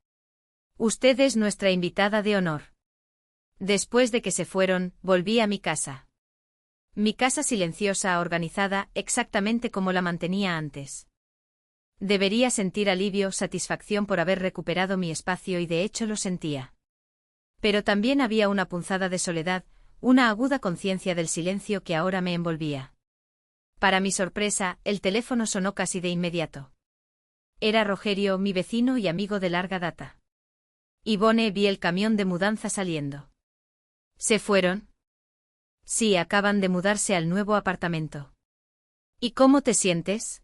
Usted es nuestra invitada de honor». Después de que se fueron, volví a mi casa. Mi casa silenciosa, organizada, exactamente como la mantenía antes. Debería sentir alivio, satisfacción por haber recuperado mi espacio y de hecho lo sentía. Pero también había una punzada de soledad, una aguda conciencia del silencio que ahora me envolvía. Para mi sorpresa, el teléfono sonó casi de inmediato. Era Rogerio, mi vecino y amigo de larga data. «Ivone», vi el camión de mudanza saliendo. «¿Se fueron?» «Sí, acaban de mudarse al nuevo apartamento». «¿Y cómo te sientes?»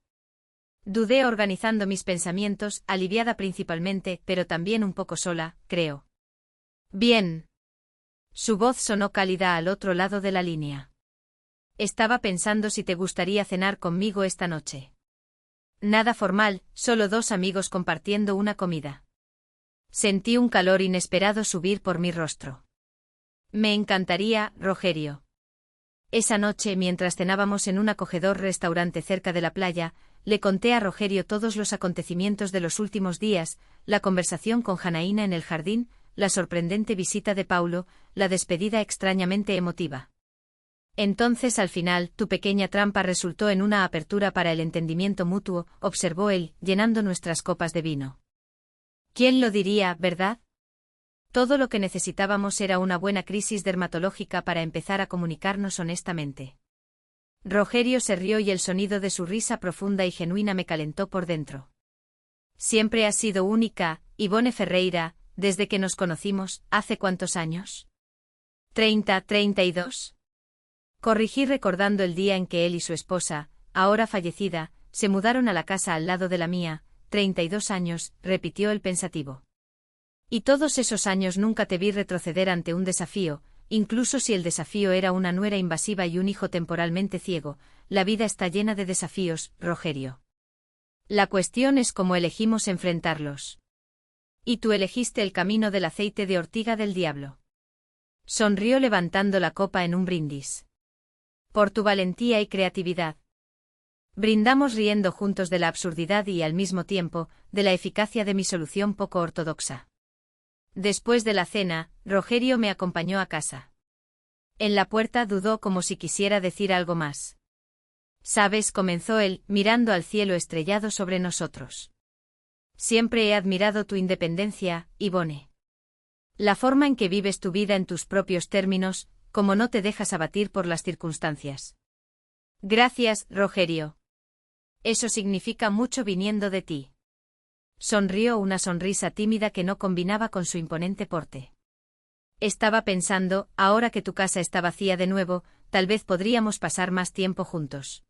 Dudé organizando mis pensamientos, aliviada principalmente, pero también un poco sola, creo. «Bien». Su voz sonó cálida al otro lado de la línea. «Estaba pensando si te gustaría cenar conmigo esta noche». Nada formal, solo dos amigos compartiendo una comida. Sentí un calor inesperado subir por mi rostro. «Me encantaría, Rogerio». Esa noche, mientras cenábamos en un acogedor restaurante cerca de la playa, le conté a Rogerio todos los acontecimientos de los últimos días, la conversación con Janaína en el jardín, la sorprendente visita de Paulo, la despedida extrañamente emotiva. «Entonces al final, tu pequeña trampa resultó en una apertura para el entendimiento mutuo», observó él, llenando nuestras copas de vino. «¿Quién lo diría, verdad? Todo lo que necesitábamos era una buena crisis dermatológica para empezar a comunicarnos honestamente». Rogerio se rió y el sonido de su risa profunda y genuina me calentó por dentro. «Siempre has sido única, Ivone Ferreira, desde que nos conocimos, ¿hace cuántos años?» 32. Corrigí recordando el día en que él y su esposa, ahora fallecida, se mudaron a la casa al lado de la mía. 32 años, repitió el pensativo. «Y todos esos años nunca te vi retroceder ante un desafío, incluso si el desafío era una nuera invasiva y un hijo temporalmente ciego. La vida está llena de desafíos, Rogerio. La cuestión es cómo elegimos enfrentarlos. Y tú elegiste el camino del aceite de ortiga del diablo». Sonrió levantando la copa en un brindis. «Por tu valentía y creatividad». Brindamos riendo juntos de la absurdidad y, al mismo tiempo, de la eficacia de mi solución poco ortodoxa. Después de la cena, Rogerio me acompañó a casa. En la puerta dudó como si quisiera decir algo más. «Sabes», comenzó él, mirando al cielo estrellado sobre nosotros. «Siempre he admirado tu independencia, Ivone. La forma en que vives tu vida en tus propios términos, como no te dejas abatir por las circunstancias». «Gracias, Rogerio. Eso significa mucho viniendo de ti». Sonrió, una sonrisa tímida que no combinaba con su imponente porte. «Estaba pensando, ahora que tu casa está vacía de nuevo, tal vez podríamos pasar más tiempo juntos».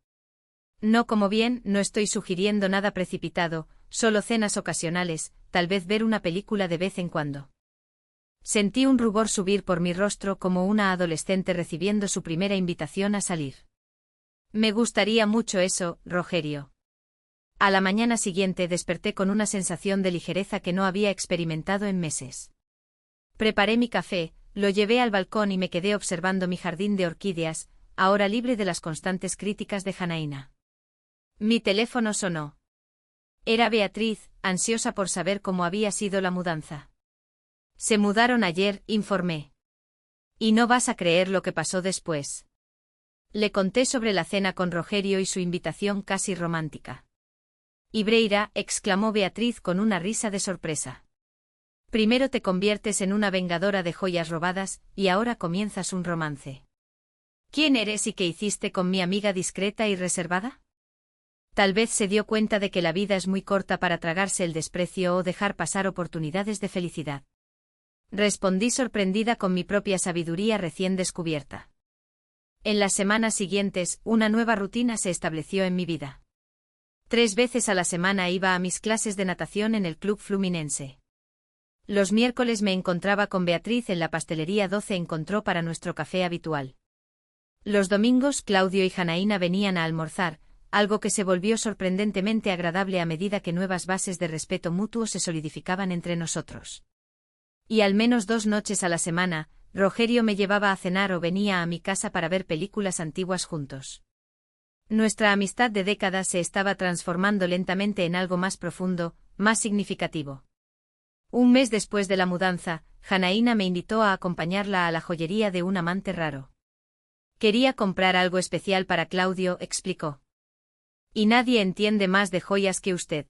«No, como bien, no estoy sugiriendo nada precipitado, solo cenas ocasionales, tal vez ver una película de vez en cuando». Sentí un rubor subir por mi rostro como una adolescente recibiendo su primera invitación a salir. «Me gustaría mucho eso, Rogerio». A la mañana siguiente desperté con una sensación de ligereza que no había experimentado en meses. Preparé mi café, Lo llevé al balcón y me quedé observando mi jardín de orquídeas, ahora libre de las constantes críticas de Janaína. Mi teléfono sonó. Era Beatriz, ansiosa por saber cómo había sido la mudanza. Se mudaron ayer, informé. Y no vas a creer lo que pasó después. Le conté sobre la cena con Rogerio y su invitación casi romántica. Ibreira, exclamó Beatriz con una risa de sorpresa. Primero te conviertes en una vengadora de joyas robadas, y ahora comienzas un romance. ¿Quién eres y qué hiciste con mi amiga discreta y reservada? Tal vez se dio cuenta de que la vida es muy corta para tragarse el desprecio o dejar pasar oportunidades de felicidad. Respondí sorprendida con mi propia sabiduría recién descubierta. En las semanas siguientes, una nueva rutina se estableció en mi vida. 3 veces a la semana iba a mis clases de natación en el Club Fluminense. Los miércoles me encontraba con Beatriz en la pastelería 12 encontró para nuestro café habitual. Los domingos Claudio y Janaína venían a almorzar, algo que se volvió sorprendentemente agradable a medida que nuevas bases de respeto mutuo se solidificaban entre nosotros. Y al menos 2 noches a la semana, Rogerio me llevaba a cenar o venía a mi casa para ver películas antiguas juntos. Nuestra amistad de décadas se estaba transformando lentamente en algo más profundo, más significativo. Un mes después de la mudanza, Janaína me invitó a acompañarla a la joyería de un amante raro. Quería comprar algo especial para Claudio, explicó. Y nadie entiende más de joyas que usted.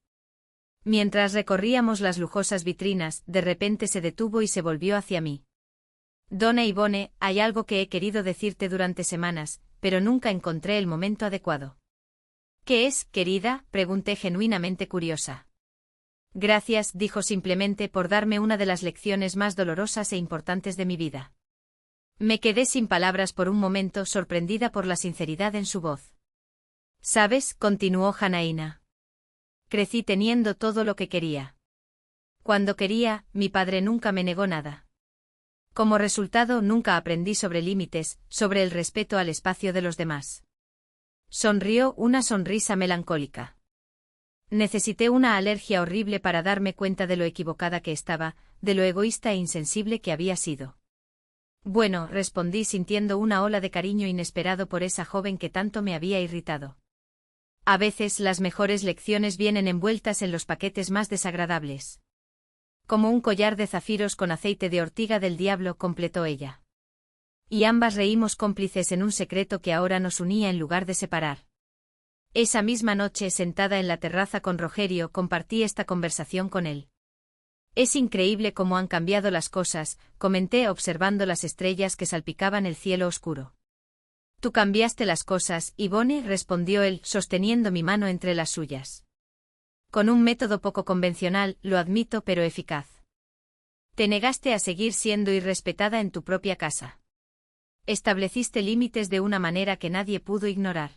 Mientras recorríamos las lujosas vitrinas, de repente se detuvo y se volvió hacia mí. Donna Ivone, hay algo que he querido decirte durante semanas, pero nunca encontré el momento adecuado. ¿Qué es, querida?, pregunté genuinamente curiosa. Gracias, dijo simplemente por darme una de las lecciones más dolorosas e importantes de mi vida. Me quedé sin palabras por un momento, sorprendida por la sinceridad en su voz. ¿Sabes?, continuó Janaína. Crecí teniendo todo lo que quería. Cuando quería, mi padre nunca me negó nada. Como resultado, nunca aprendí sobre límites, sobre el respeto al espacio de los demás. Sonrió una sonrisa melancólica. Necesité una alergia horrible para darme cuenta de lo equivocada que estaba, de lo egoísta e insensible que había sido. Bueno, respondí sintiendo una ola de cariño inesperado por esa joven que tanto me había irritado. A veces las mejores lecciones vienen envueltas en los paquetes más desagradables. Como un collar de zafiros con aceite de ortiga del diablo, completó ella. Y ambas reímos cómplices en un secreto que ahora nos unía en lugar de separar. Esa misma noche, sentada en la terraza con Rogerio, compartí esta conversación con él. Es increíble cómo han cambiado las cosas, comenté observando las estrellas que salpicaban el cielo oscuro. Tú cambiaste las cosas, Ivone, respondió él, sosteniendo mi mano entre las suyas. Con un método poco convencional, lo admito, pero eficaz. Te negaste a seguir siendo irrespetada en tu propia casa. Estableciste límites de una manera que nadie pudo ignorar.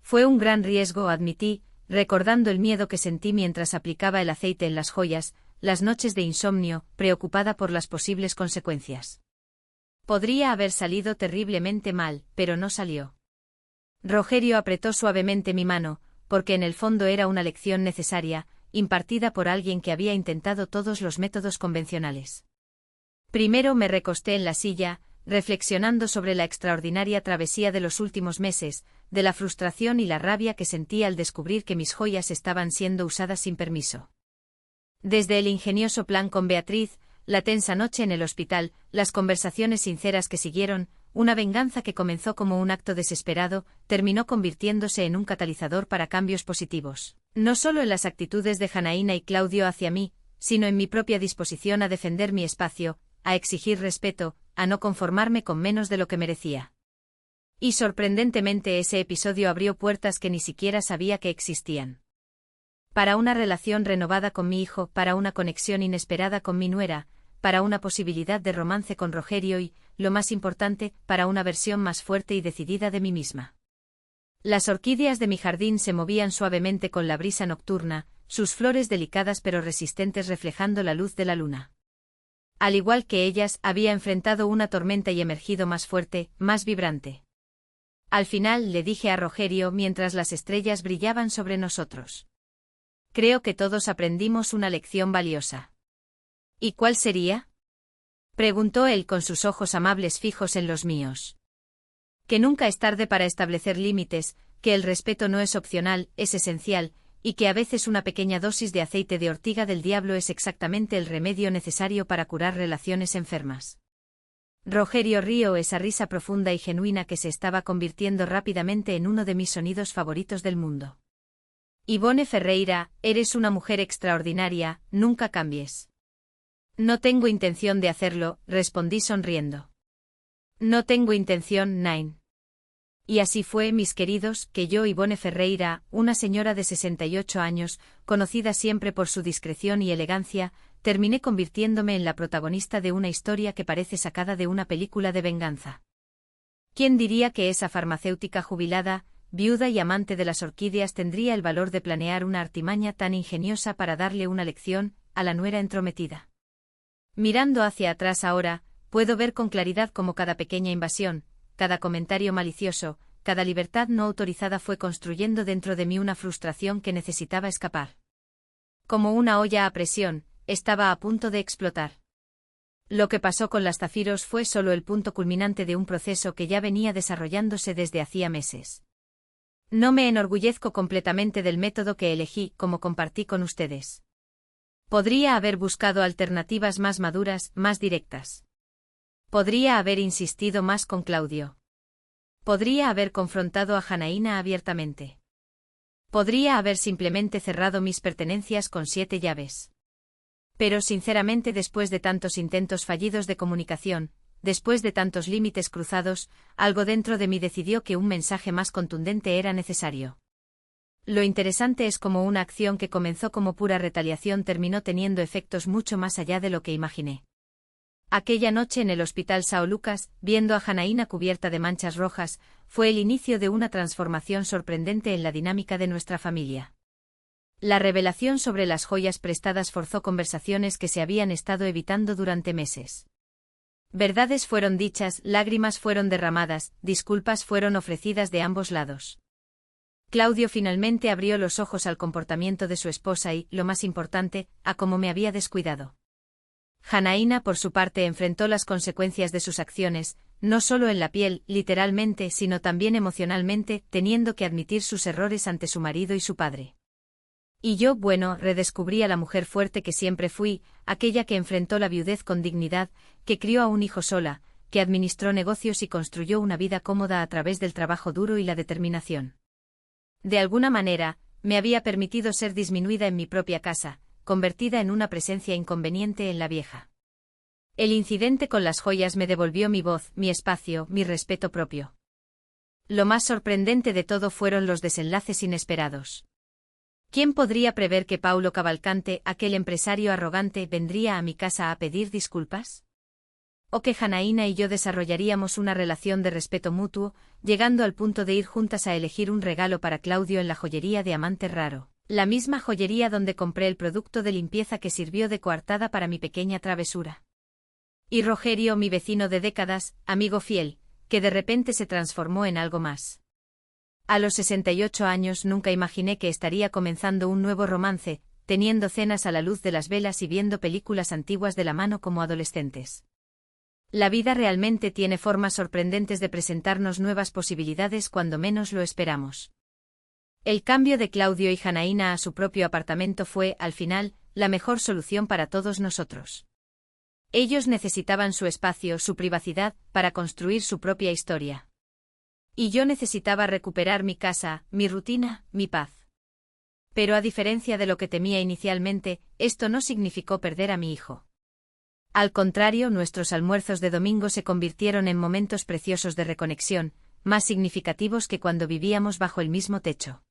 Fue un gran riesgo, admití, recordando el miedo que sentí mientras aplicaba el aceite en las joyas, las noches de insomnio, preocupada por las posibles consecuencias. Podría haber salido terriblemente mal, pero no salió. Rogerio apretó suavemente mi mano, porque en el fondo era una lección necesaria, impartida por alguien que había intentado todos los métodos convencionales. Primero me recosté en la silla, reflexionando sobre la extraordinaria travesía de los últimos meses, de la frustración y la rabia que sentía al descubrir que mis joyas estaban siendo usadas sin permiso. Desde el ingenioso plan con Beatriz, la tensa noche en el hospital, las conversaciones sinceras que siguieron, una venganza que comenzó como un acto desesperado, terminó convirtiéndose en un catalizador para cambios positivos, no solo en las actitudes de Janaína y Claudio hacia mí, sino en mi propia disposición a defender mi espacio, a exigir respeto, a no conformarme con menos de lo que merecía. Y sorprendentemente ese episodio abrió puertas que ni siquiera sabía que existían. Para una relación renovada con mi hijo, para una conexión inesperada con mi nuera, para una posibilidad de romance con Rogerio y, lo más importante, para una versión más fuerte y decidida de mí misma. Las orquídeas de mi jardín se movían suavemente con la brisa nocturna, sus flores delicadas pero resistentes reflejando la luz de la luna. Al igual que ellas, había enfrentado una tormenta y emergido más fuerte, más vibrante. Al final le dije a Rogerio mientras las estrellas brillaban sobre nosotros. Creo que todos aprendimos una lección valiosa. ¿Y cuál sería? Preguntó él con sus ojos amables fijos en los míos. Que nunca es tarde para establecer límites, que el respeto no es opcional, es esencial, y que a veces una pequeña dosis de aceite de ortiga del diablo es exactamente el remedio necesario para curar relaciones enfermas. Rogerio rió esa risa profunda y genuina que se estaba convirtiendo rápidamente en uno de mis sonidos favoritos del mundo. Ivone Ferreira, eres una mujer extraordinaria, nunca cambies. No tengo intención de hacerlo, respondí sonriendo. No tengo intención, Nine. Y así fue, mis queridos, que yo, Ivone Ferreira, una señora de 68 años, conocida siempre por su discreción y elegancia, terminé convirtiéndome en la protagonista de una historia que parece sacada de una película de venganza. ¿Quién diría que esa farmacéutica jubilada, viuda y amante de las orquídeas tendría el valor de planear una artimaña tan ingeniosa para darle una lección a la nuera entrometida? Mirando hacia atrás ahora, puedo ver con claridad cómo cada pequeña invasión, cada comentario malicioso, cada libertad no autorizada fue construyendo dentro de mí una frustración que necesitaba escapar. Como una olla a presión, estaba a punto de explotar. Lo que pasó con las zafiros fue solo el punto culminante de un proceso que ya venía desarrollándose desde hacía meses. No me enorgullezco completamente del método que elegí, como compartí con ustedes. Podría haber buscado alternativas más maduras, más directas. Podría haber insistido más con Claudio. Podría haber confrontado a Janaína abiertamente. Podría haber simplemente cerrado mis pertenencias con 7 llaves. Pero sinceramente, después de tantos intentos fallidos de comunicación, después de tantos límites cruzados, algo dentro de mí decidió que un mensaje más contundente era necesario. Lo interesante es cómo una acción que comenzó como pura retaliación terminó teniendo efectos mucho más allá de lo que imaginé. Aquella noche en el Hospital São Lucas, viendo a Janaína cubierta de manchas rojas, fue el inicio de una transformación sorprendente en la dinámica de nuestra familia. La revelación sobre las joyas prestadas forzó conversaciones que se habían estado evitando durante meses. Verdades fueron dichas, lágrimas fueron derramadas, disculpas fueron ofrecidas de ambos lados. Claudio finalmente abrió los ojos al comportamiento de su esposa y, lo más importante, a cómo me había descuidado. Janaína, por su parte, enfrentó las consecuencias de sus acciones, no solo en la piel, literalmente, sino también emocionalmente, teniendo que admitir sus errores ante su marido y su padre. Y yo, bueno, redescubrí a la mujer fuerte que siempre fui, aquella que enfrentó la viudez con dignidad, que crió a un hijo sola, que administró negocios y construyó una vida cómoda a través del trabajo duro y la determinación. De alguna manera, me había permitido ser disminuida en mi propia casa, convertida en una presencia inconveniente en la vieja. El incidente con las joyas me devolvió mi voz, mi espacio, mi respeto propio. Lo más sorprendente de todo fueron los desenlaces inesperados. ¿Quién podría prever que Paulo Cavalcante, aquel empresario arrogante, vendría a mi casa a pedir disculpas? ¿O que Janaína y yo desarrollaríamos una relación de respeto mutuo, llegando al punto de ir juntas a elegir un regalo para Claudio en la joyería Diamante Raro? La misma joyería donde compré el producto de limpieza que sirvió de coartada para mi pequeña travesura. Y Rogerio, mi vecino de décadas, amigo fiel, que de repente se transformó en algo más. A los 68 años nunca imaginé que estaría comenzando un nuevo romance, teniendo cenas a la luz de las velas y viendo películas antiguas de la mano como adolescentes. La vida realmente tiene formas sorprendentes de presentarnos nuevas posibilidades cuando menos lo esperamos. El cambio de Claudio y Janaína a su propio apartamento fue, al final, la mejor solución para todos nosotros. Ellos necesitaban su espacio, su privacidad, para construir su propia historia. Y yo necesitaba recuperar mi casa, mi rutina, mi paz. Pero a diferencia de lo que temía inicialmente, esto no significó perder a mi hijo. Al contrario, nuestros almuerzos de domingo se convirtieron en momentos preciosos de reconexión, más significativos que cuando vivíamos bajo el mismo techo.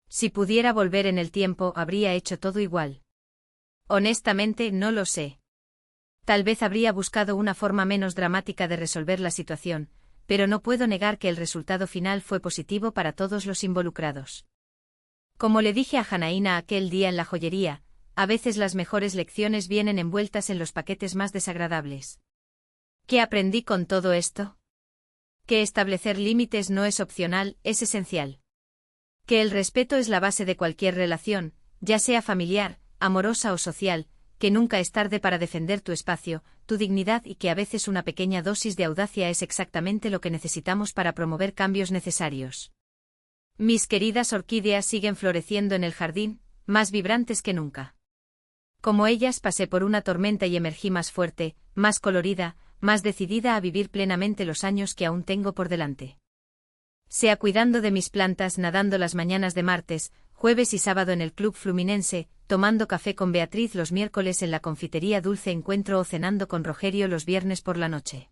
Si pudiera volver en el tiempo, habría hecho todo igual. Honestamente, no lo sé. Tal vez habría buscado una forma menos dramática de resolver la situación, pero no puedo negar que el resultado final fue positivo para todos los involucrados. Como le dije a Janaína aquel día en la joyería, a veces las mejores lecciones vienen envueltas en los paquetes más desagradables. ¿Qué aprendí con todo esto? Que establecer límites no es opcional, es esencial. Que el respeto es la base de cualquier relación, ya sea familiar, amorosa o social, que nunca es tarde para defender tu espacio, tu dignidad y que a veces una pequeña dosis de audacia es exactamente lo que necesitamos para promover cambios necesarios. Mis queridas orquídeas siguen floreciendo en el jardín, más vibrantes que nunca. Como ellas pasé por una tormenta y emergí más fuerte, más colorida, más decidida a vivir plenamente los años que aún tengo por delante. Sea cuidando de mis plantas, nadando las mañanas de martes, jueves y sábado en el Club Fluminense, tomando café con Beatriz los miércoles en la confitería Dulce Encuentro o cenando con Rogerio los viernes por la noche.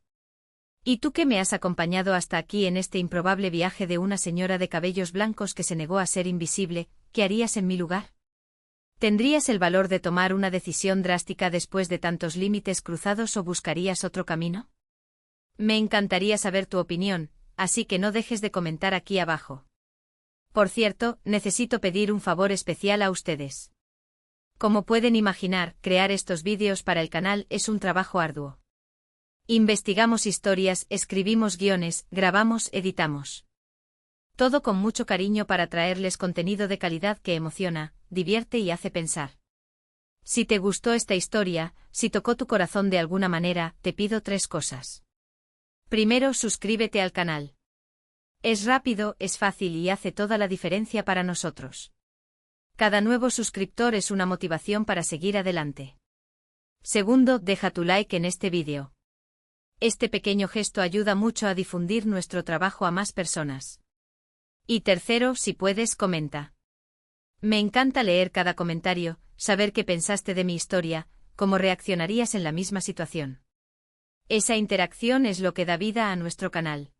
¿Y tú que me has acompañado hasta aquí en este improbable viaje de una señora de cabellos blancos que se negó a ser invisible, qué harías en mi lugar? ¿Tendrías el valor de tomar una decisión drástica después de tantos límites cruzados o buscarías otro camino? Me encantaría saber tu opinión, así que no dejes de comentar aquí abajo. Por cierto, necesito pedir un favor especial a ustedes. Como pueden imaginar, crear estos vídeos para el canal es un trabajo arduo. Investigamos historias, escribimos guiones, grabamos, editamos. Todo con mucho cariño para traerles contenido de calidad que emociona, divierte y hace pensar. Si te gustó esta historia, si tocó tu corazón de alguna manera, te pido 3 cosas. Primero, suscríbete al canal. Es rápido, es fácil y hace toda la diferencia para nosotros. Cada nuevo suscriptor es una motivación para seguir adelante. Segundo, deja tu like en este vídeo. Este pequeño gesto ayuda mucho a difundir nuestro trabajo a más personas. Y tercero, si puedes, comenta. Me encanta leer cada comentario, saber qué pensaste de mi historia, cómo reaccionarías en la misma situación. Esa interacción es lo que da vida a nuestro canal.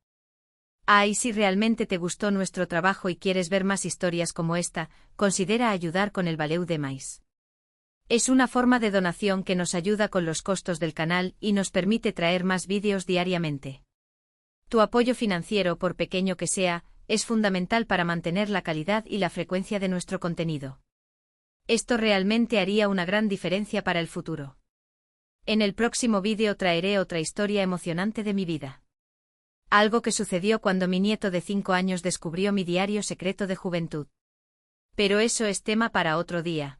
Y si realmente te gustó nuestro trabajo y quieres ver más historias como esta, considera ayudar con el Valeu Demais. Es una forma de donación que nos ayuda con los costos del canal y nos permite traer más vídeos diariamente. Tu apoyo financiero, por pequeño que sea, es fundamental para mantener la calidad y la frecuencia de nuestro contenido. Esto realmente haría una gran diferencia para el futuro. En el próximo vídeo traeré otra historia emocionante de mi vida. Algo que sucedió cuando mi nieto de 5 años descubrió mi diario secreto de juventud. Pero eso es tema para otro día.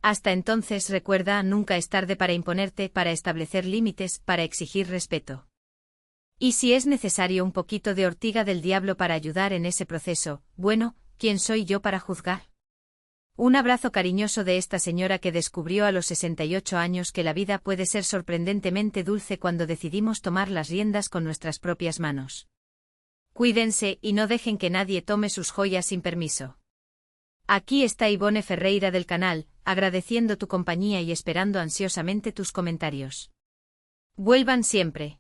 Hasta entonces recuerda, nunca es tarde para imponerte, para establecer límites, para exigir respeto. Y si es necesario un poquito de ortiga del diablo para ayudar en ese proceso, bueno, ¿quién soy yo para juzgar? Un abrazo cariñoso de esta señora que descubrió a los 68 años que la vida puede ser sorprendentemente dulce cuando decidimos tomar las riendas con nuestras propias manos. Cuídense y no dejen que nadie tome sus joyas sin permiso. Aquí está Ivone Ferreira del canal, agradeciendo tu compañía y esperando ansiosamente tus comentarios. Vuelvan siempre.